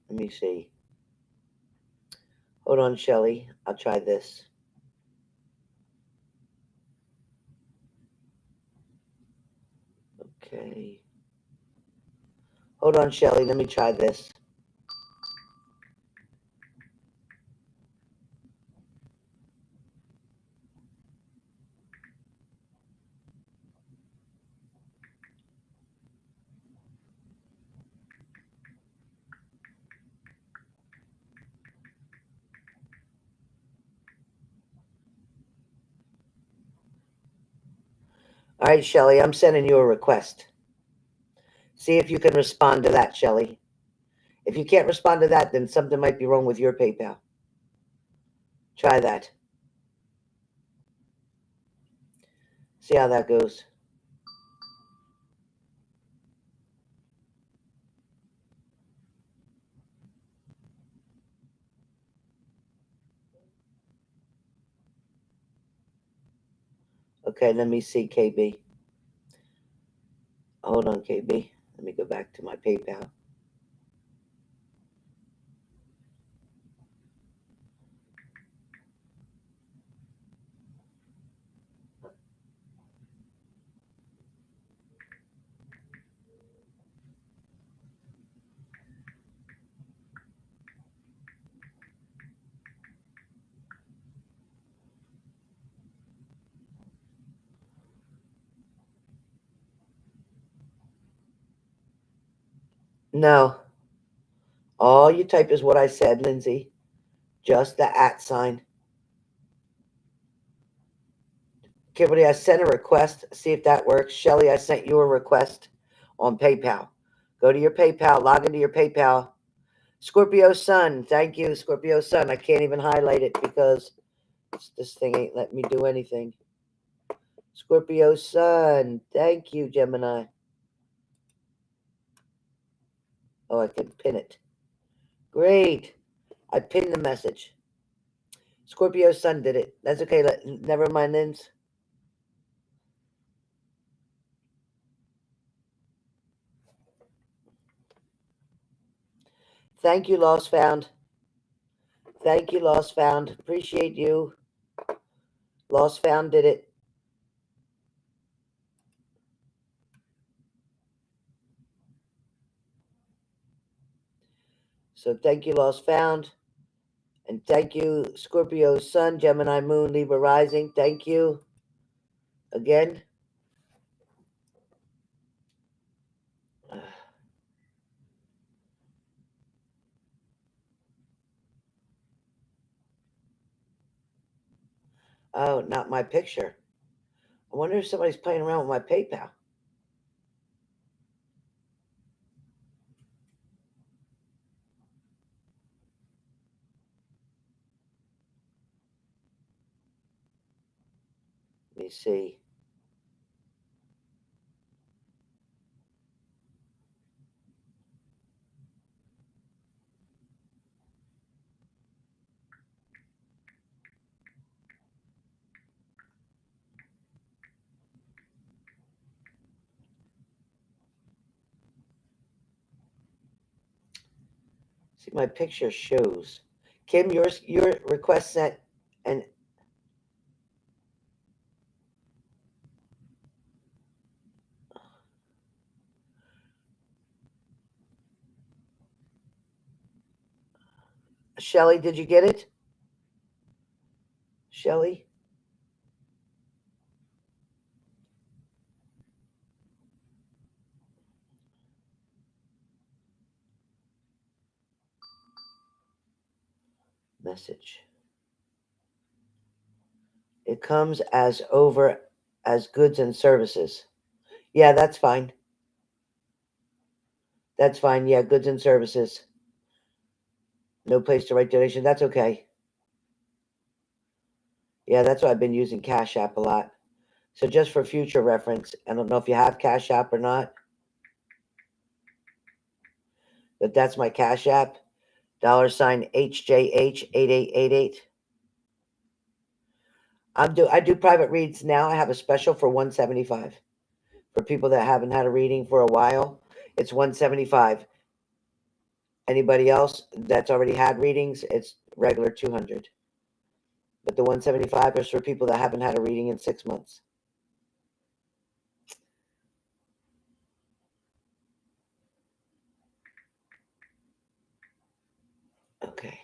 me see. Hold on, Shelly. I'll try this. Okay. Hold on, Shelly. Let me try this. All right, Shelly. I'm sending you a request. See if you can respond to that, Shelly. If you can't respond to that, then something might be wrong with your PayPal. Try that. See how that goes. Okay, let me see, KB. Hold on, KB. Let me go back to my PayPal. No. All you type is what I said, Lindsay. Just the @ sign. Kimberly, I sent a request. See if that works. Shelly, I sent you a request on PayPal. Go to your PayPal. Log into your PayPal. Scorpio Sun. Thank you, Scorpio Sun. I can't even highlight it because this thing ain't letting me do anything. Scorpio Sun. Thank you, Gemini. Oh, I can pin it. Great. I pinned the message. Scorpio Sun did it. That's okay. Never mind, Lins. Thank you, Lost Found. Thank you, Lost Found. Appreciate you. Lost Found did it. So thank you, Lost Found. And thank you, Scorpio Sun, Gemini Moon, Libra Rising. Thank you again. Oh, not my picture. I wonder if somebody's playing around with my PayPal. Let me see. See, my picture shows. Kim, your request sent, and Shelly, did you get it? Shelly? Message. It comes as over as goods and services. Yeah, that's fine. That's fine. Yeah, goods and services. No place to write donation. That's okay. Yeah, that's why I've been using Cash App a lot. So just for future reference, I don't know if you have Cash App or not, but that's my Cash App. $ HJH8888. I do private reads now. I have a special for $175 for people that haven't had a reading for a while. It's $175. Anybody else that's already had readings, it's regular $200. But the $175 is for people that haven't had a reading in 6 months. Okay.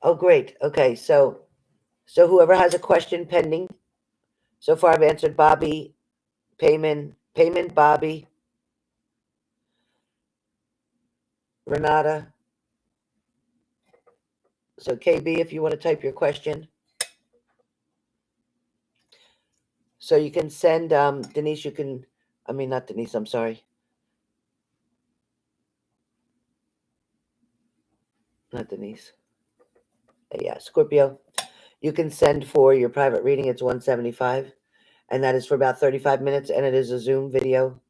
Oh, great. Okay, so whoever has a question pending, so far I've answered Bobby, Payment, Bobby, Renata. So KB, if you want to type your question, so you can send Denise. You can, I mean not Denise. I'm sorry, not Denise. Yeah, Scorpio. You can send for your private reading. It's $175, and that is for about 35 minutes, and it is a Zoom video.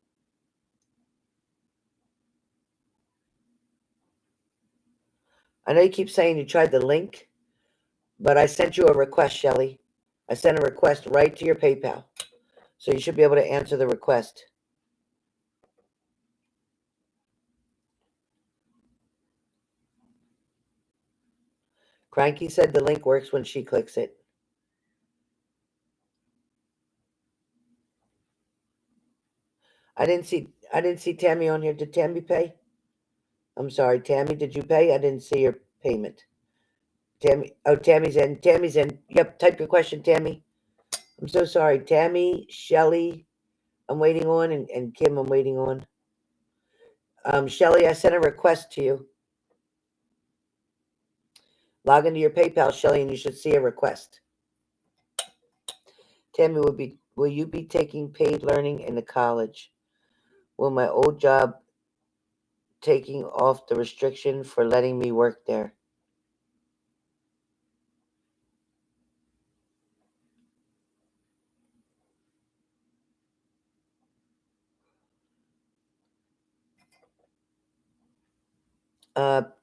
I know you keep saying you tried the link, but I sent you a request, Shelly. I sent a request right to your PayPal, so you should be able to answer the request. Cranky said the link works when she clicks it. I didn't see Tammy on here. Did Tammy pay? I'm sorry, Tammy, did you pay? I didn't see your payment. Tammy, oh, Tammy's in. Tammy's in. Yep, type your question, Tammy. I'm so sorry. Tammy, Shelly. I'm waiting on, and Kim, I'm waiting on. Shelly, I sent a request to you. Log into your PayPal, Shelly, and you should see a request. Tammy, will you be taking paid learning in the college? Will my old job taking off the restriction for letting me work there?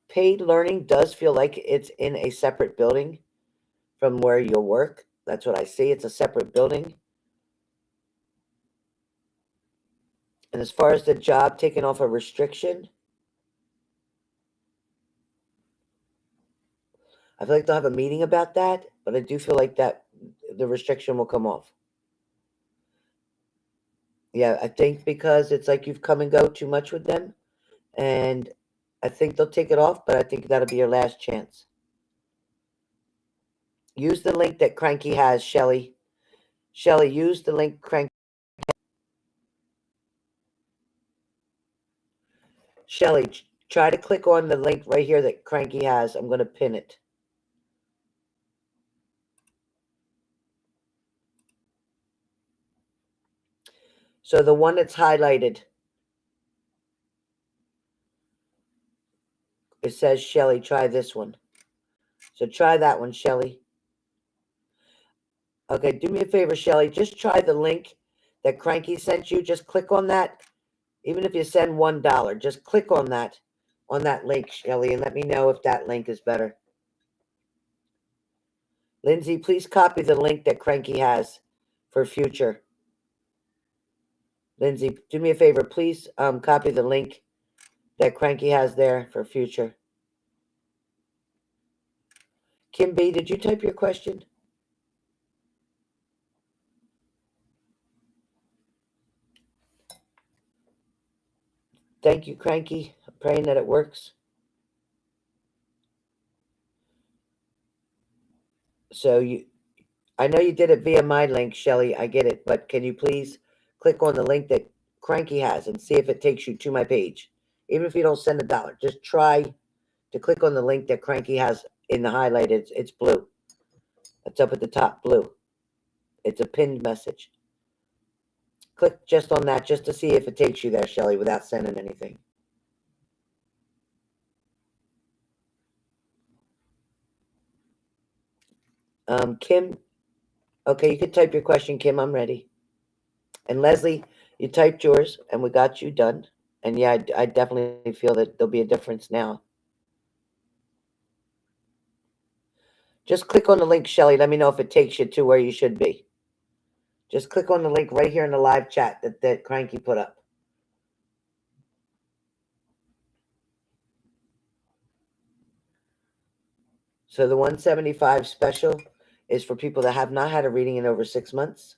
Paid learning does feel like it's in a separate building from where you'll work. That's what I see. It's a separate building. And as far as the job taking off a restriction, I feel like they'll have a meeting about that, but I do feel like that the restriction will come off. Yeah, I think because it's like you've come and go too much with them, and I think they'll take it off, but I think that'll be your last chance. Use the link that Cranky has, Shelly. Shelly, use the link Cranky. Shelly, try to click on the link right here that Cranky has. I'm going to pin it. So the one that's highlighted, it says, Shelly, try this one. So try that one, Shelly. Okay, do me a favor, Shelly. Just try the link that Cranky sent you. Just click on that. Even if you send $1, just click on that link, Shelly, and let me know if that link is better. Lindsay, please copy the link that Cranky has for future. Lindsay, do me a favor. Please copy the link that Cranky has there for future. Kim B, did you type your question? Thank you, Cranky. I'm praying that it works. So I know you did it via my link, Shelly. I get it, but can you please click on the link that Cranky has and see if it takes you to my page? Even if you don't send $1, just try to click on the link that Cranky has in the highlighted. It's blue. It's up at the top, blue. It's a pinned message. Click just on that just to see if it takes you there, Shelly, without sending anything. Kim, okay, you can type your question, Kim. I'm ready. And Leslie, you typed yours, and we got you done. And yeah, I definitely feel that there'll be a difference now. Just click on the link, Shelly. Let me know if it takes you to where you should be. Just click on the link right here in the live chat that Cranky put up. So the 175 special is for people that have not had a reading in over 6 months.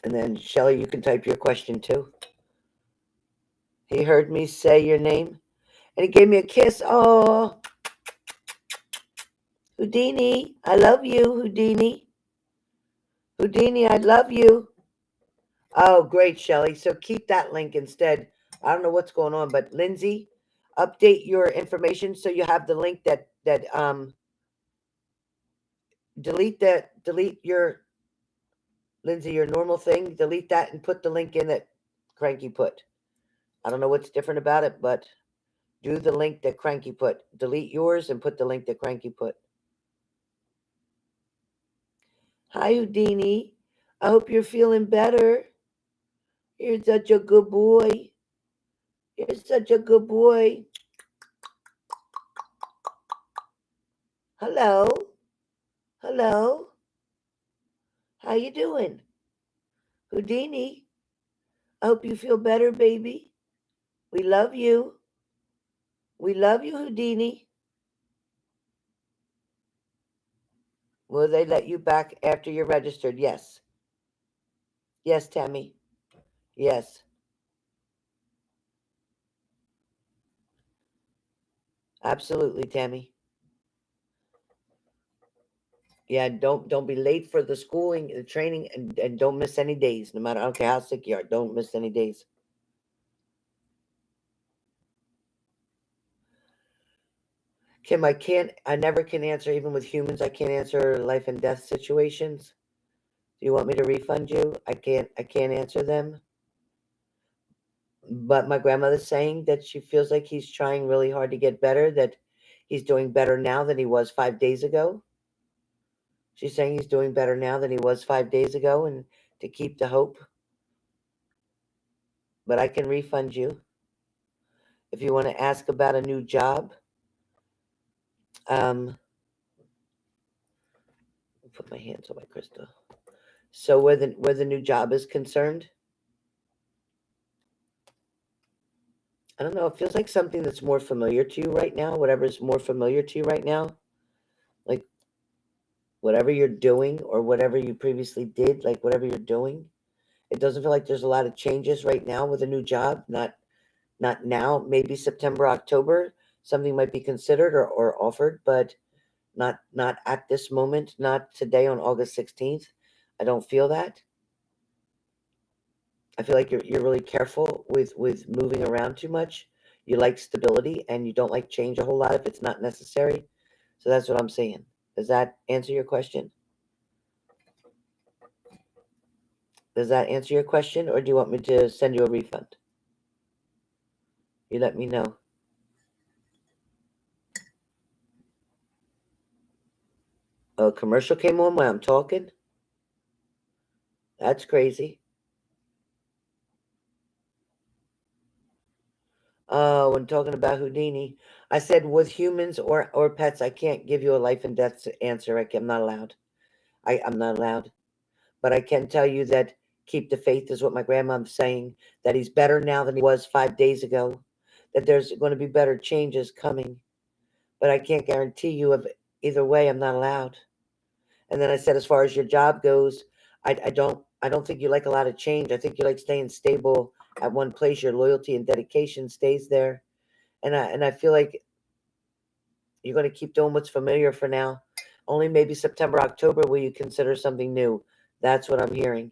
And then, Shelly, you can type your question too. He heard me say your name, and he gave me a kiss. Oh, Houdini, I love you, Houdini. Houdini, I love you. Oh, great, Shelly. So keep that link instead. I don't know what's going on, but Lindsay, update your information so you have the link that delete your Lindsay, your normal thing, delete that and put the link in that Cranky put. I don't know what's different about it, but do the link that Cranky put. Delete yours and put the link that Cranky put. Hi, Houdini. I hope you're feeling better. You're such a good boy. You're such a good boy. Hello. Hello. How you doing? Houdini. I hope you feel better, baby. We love you. We love you, Houdini. Will they let you back after you're registered? Yes. Yes, Tammy. Yes. Absolutely, Tammy. Yeah, don't be late for the schooling, the training, and don't miss any days. No matter, okay, how sick you are, don't miss any days. Kim, I never can answer, even with humans. I can't answer life and death situations. Do you want me to refund you? I can't answer them. But my grandmother's saying that she feels like he's trying really hard to get better. That he's doing better now than he was 5 days ago. She's saying he's doing better now than he was 5 days ago, and to keep the hope. But I can refund you if you want to ask about a new job. Um, put my hands on my crystal. So where the new job is concerned, I don't know. It feels like something that's more familiar to you right now. Whatever's more familiar to you right now, like whatever you're doing or whatever you previously did, like whatever you're doing. It doesn't feel like there's a lot of changes right now with a new job. Not now. Maybe September, October, something might be considered or offered, but not at this moment. Not today on August 16th. I don't feel that. I feel like you're really careful with moving around too much. You like stability and you don't like change a whole lot if it's not necessary. So that's what I'm saying. Does that answer your question? Does that answer your question, or do you want me to send you a refund? You let me know. A commercial came on while I'm talking? That's crazy. When talking about Houdini, I said with humans or pets, I can't give you a life and death answer. I'm not allowed. I'm not allowed. But I can tell you that keep the faith is what my grandmom's saying, that he's better now than he was 5 days ago, that there's going to be better changes coming. But I can't guarantee you of either way. I'm not allowed. And then I said, as far as your job goes, I don't think you like a lot of change. I think you like staying stable at one place. Your loyalty and dedication stays there. And I feel like you're going to keep doing what's familiar for now. Only maybe September, October will you consider something new. That's what I'm hearing.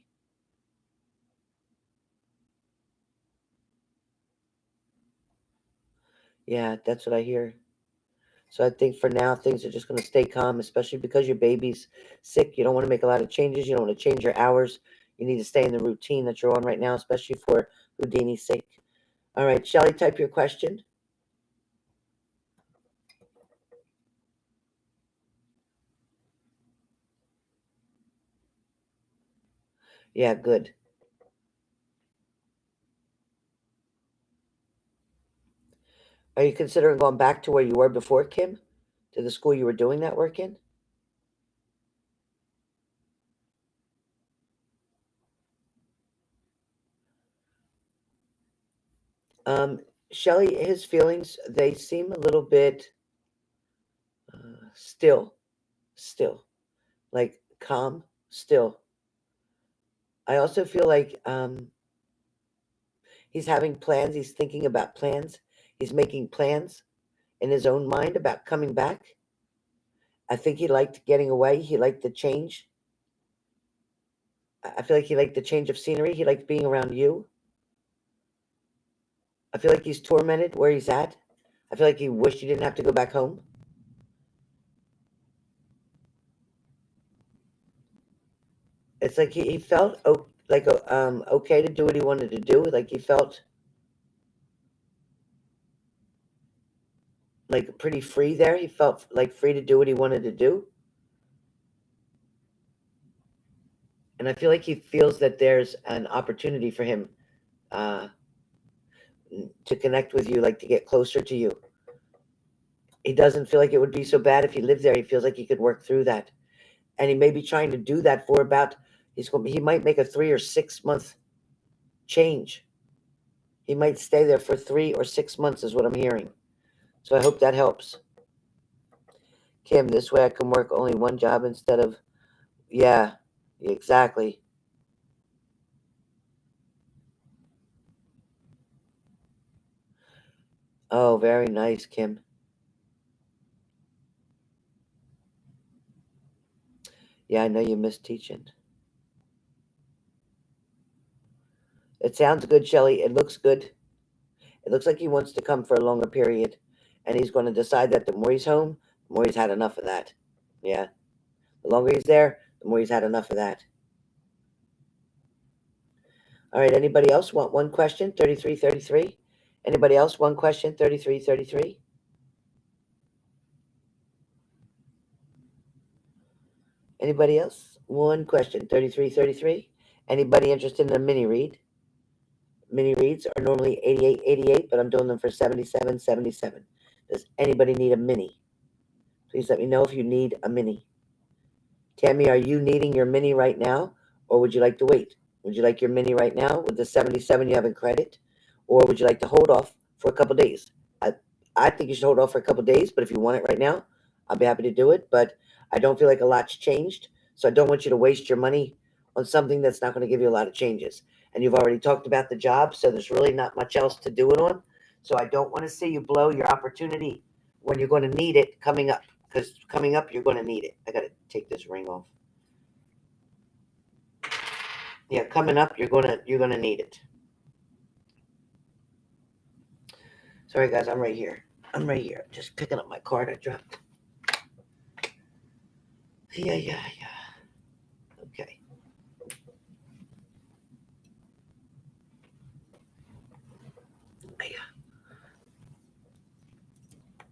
Yeah, that's what I hear. So I think for now things are just going to stay calm, especially because your baby's sick. You don't want to make a lot of changes. You don't want to change your hours. You need to stay in the routine that you're on right now, especially for Houdini's sake. All right, Shelly, type your question. Yeah, good. Are you considering going back to where you were before, Kim? To the school you were doing that work in? Um, Shelly, his feelings, they seem a little bit still, like calm, still. I also feel like he's having plans. He's thinking about plans. He's making plans in his own mind about coming back. I think he liked getting away. He liked the change. I feel like he liked the change of scenery. He liked being around you. I feel like he's tormented where he's at. I feel like he wished he didn't have to go back home. It's like he felt okay to do what he wanted to do. Like he felt like pretty free there. He felt like free to do what he wanted to do. And I feel like he feels that there's an opportunity for him uh, to connect with you, like to get closer to you. He doesn't feel like it would be so bad if he lived there. He feels like he could work through that, and he may be trying to do that for about. He might make a 3 or 6 month change. He might stay there for 3 or 6 months, is what I'm hearing. So I hope that helps, Kim. This way I can work only one job instead of yeah, exactly. Oh, very nice, Kim. Yeah, I know you miss teaching. It sounds good, Shelley. It looks good. It looks like he wants to come for a longer period, and he's going to decide that the more he's home, the more he's had enough of that. Yeah. The longer he's there, the more he's had enough of that. All right. Anybody else want one question? 3333. Anybody else? One question? 3333. Anybody else? One question. 3333. Anybody interested in a mini read? Mini reads are normally 88.88, but I'm doing them for 77.77. Does anybody need a mini? Please let me know if you need a mini. Tammy, are you needing your mini right now, or would you like to wait? Would you like your mini right now with the 77 you have in credit, or would you like to hold off for a couple days? I think you should hold off for a couple days, but if you want it right now, I'll be happy to do it. But I don't feel like a lot's changed, so I don't want you to waste your money on something that's not going to give you a lot of changes. And you've already talked about the job, so there's really not much else to do it on. So I don't want to see you blow your opportunity when you're going to need it coming up, because coming up you're going to need it. I got to take this ring off. Yeah, coming up you're gonna need it. Sorry guys, I'm right here. I'm right here. Just picking up my card I dropped. Yeah. Okay. Yeah.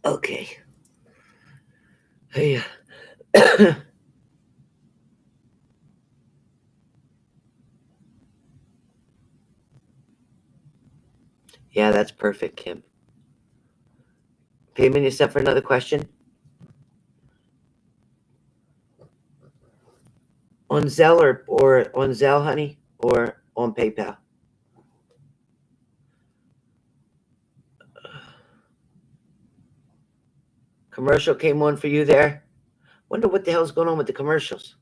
Okay. Yeah. Yeah, that's perfect, Kim. Payment, you set for another question? On Zelle or on Zelle, honey? Or on PayPal? Commercial came on for you there? Wonder what the hell's going on with the commercials.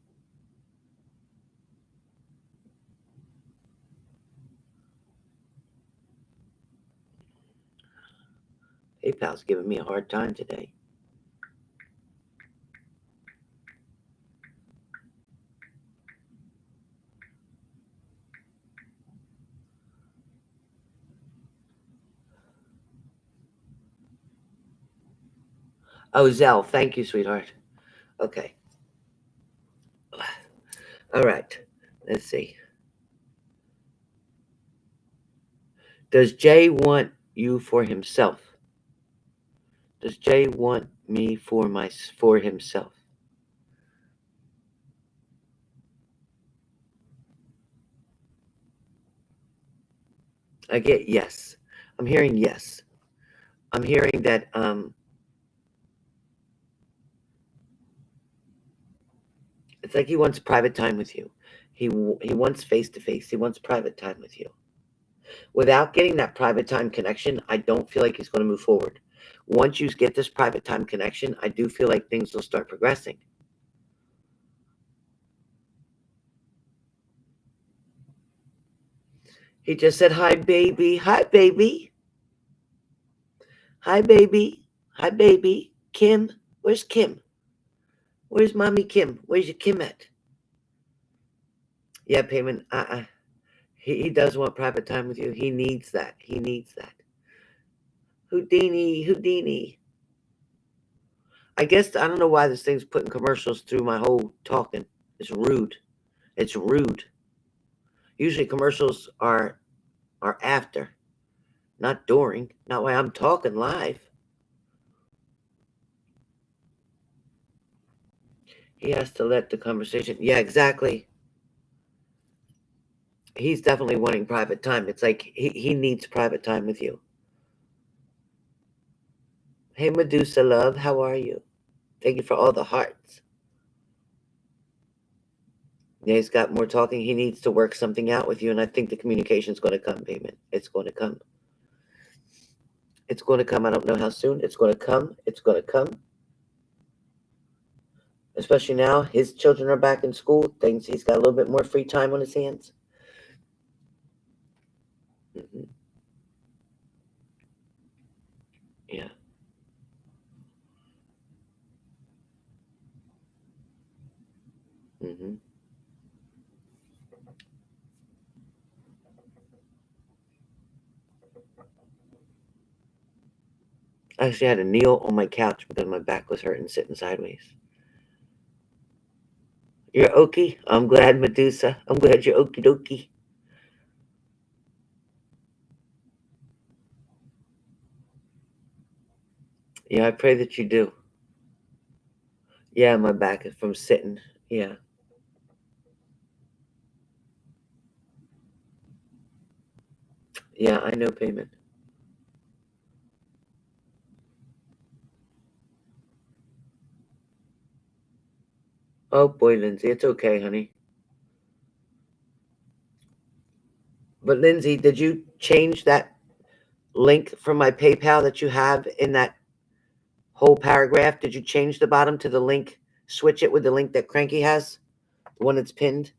PayPal's giving me a hard time today. Oh, Zelle. Thank you, sweetheart. Okay. All right. Let's see. Does Jay want you for himself? Does Jay want me for himself? I get yes. I'm hearing yes. I'm hearing that it's like he wants private time with you. He wants face to face. He wants private time with you. Without getting that private time connection, I don't feel like he's going to move forward. Once you get this private time connection, I do feel like things will start progressing. He just said, "Hi, baby. Hi, baby. Hi, baby. Hi, baby. Kim, where's Kim? Where's mommy Kim? Where's your Kim at?" Yeah, payment. He does want private time with you. He needs that. He needs that. Houdini. I guess I don't know why this thing's putting commercials through my whole talking. It's rude. It's rude. Usually commercials are after, not during. Not why I'm talking live. He has to let the conversation. Yeah, exactly. He's definitely wanting private time. It's like he needs private time with you. Hey, Medusa love, how are you? Thank you for all the hearts. Yeah, he's got more talking. He needs to work something out with you, and I think the communication's going to come, payment. It's going to come. It's going to come. I don't know how soon. It's going to come. It's going to come. Especially now, his children are back in school. Things he's got a little bit more free time on his hands. Hmm. Yeah. I actually had to kneel on my couch because my back was hurting sitting sideways. You're okie? I'm glad, Medusa. I'm glad you're okie dokie. Yeah, I pray that you do. Yeah, my back is from sitting. Yeah. Yeah, I know payment. Oh boy, Lindsay, it's okay, honey. But Lindsay, did you change that link from my PayPal that you have in that whole paragraph? Did you change the bottom to the link? Switch it with the link that Cranky has? The one that's pinned?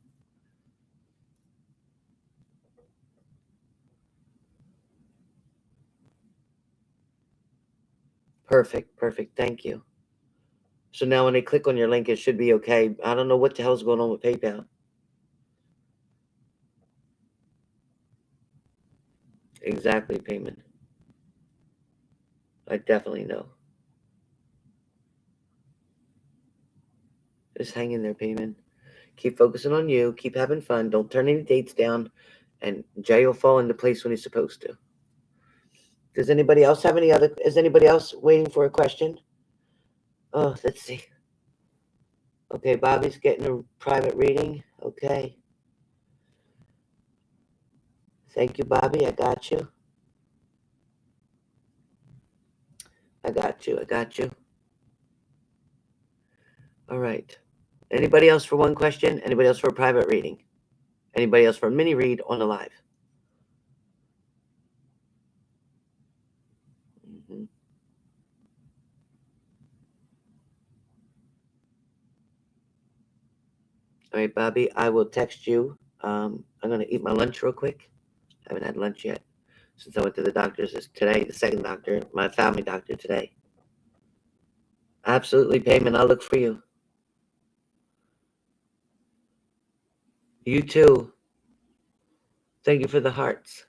Perfect, perfect. Thank you. So now when they click on your link, it should be okay. I don't know what the hell's going on with PayPal. Exactly, payment. I definitely know. Just hang in there, payment. Keep focusing on you. Keep having fun. Don't turn any dates down. And Jay will fall into place when he's supposed to. Does anybody else have any other? Is anybody else waiting for a question? Oh, let's see. Okay, Bobby's getting a private reading. Okay. Thank you, Bobby. I got you. I got you. I got you. All right. Anybody else for one question? Anybody else for a private reading? Anybody else for a mini read on the live? Mm-hmm. All right, Bobby, I will text you. I'm going to eat my lunch real quick. I haven't had lunch yet since I went to the doctor's today, the second doctor, my family doctor today. Absolutely, payment. I'll look for you. You too. Thank you for the hearts.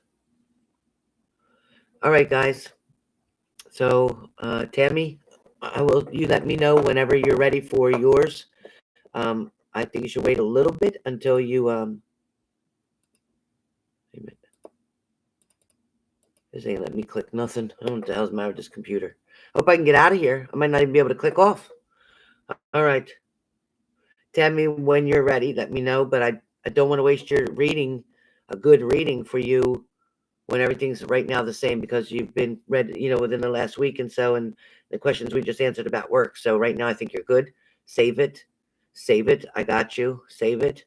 All right, guys. So, Tammy, you let me know whenever you're ready for yours. I think you should wait a little bit until you, wait a minute. This ain't let me click nothing. I don't know what the hell's the matter with this computer. Hope I can get out of here. I might not even be able to click off. All right. Tammy, when you're ready, let me know. But I don't want to waste your reading, a good reading for you when everything's right now the same because you've been read, within the last week and so, and the questions we just answered about work. So right now I think you're good. Save it. Save it. I got you. Save it.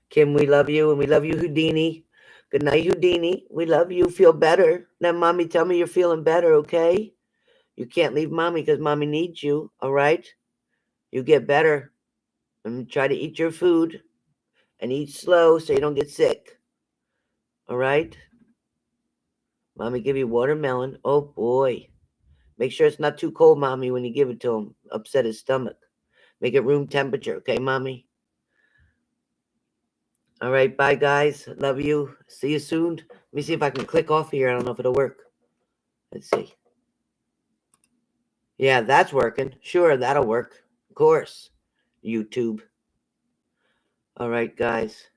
Kim, we love you, and we love you, Houdini. Good night, Houdini. We love you. Feel better. Now, mommy, tell me you're feeling better, okay? You can't leave mommy because mommy needs you, all right? You get better and try to eat your food and eat slow so you don't get sick, all right? Mommy give you watermelon. Oh, boy. Make sure it's not too cold, mommy, when you give it to him. Upset his stomach. Make it room temperature, okay, mommy? All right, bye, guys. Love you. See you soon. Let me see if I can click off here. I don't know if it'll work. Let's see. Yeah, that's working. Sure, that'll work. Of course. YouTube. All right, guys.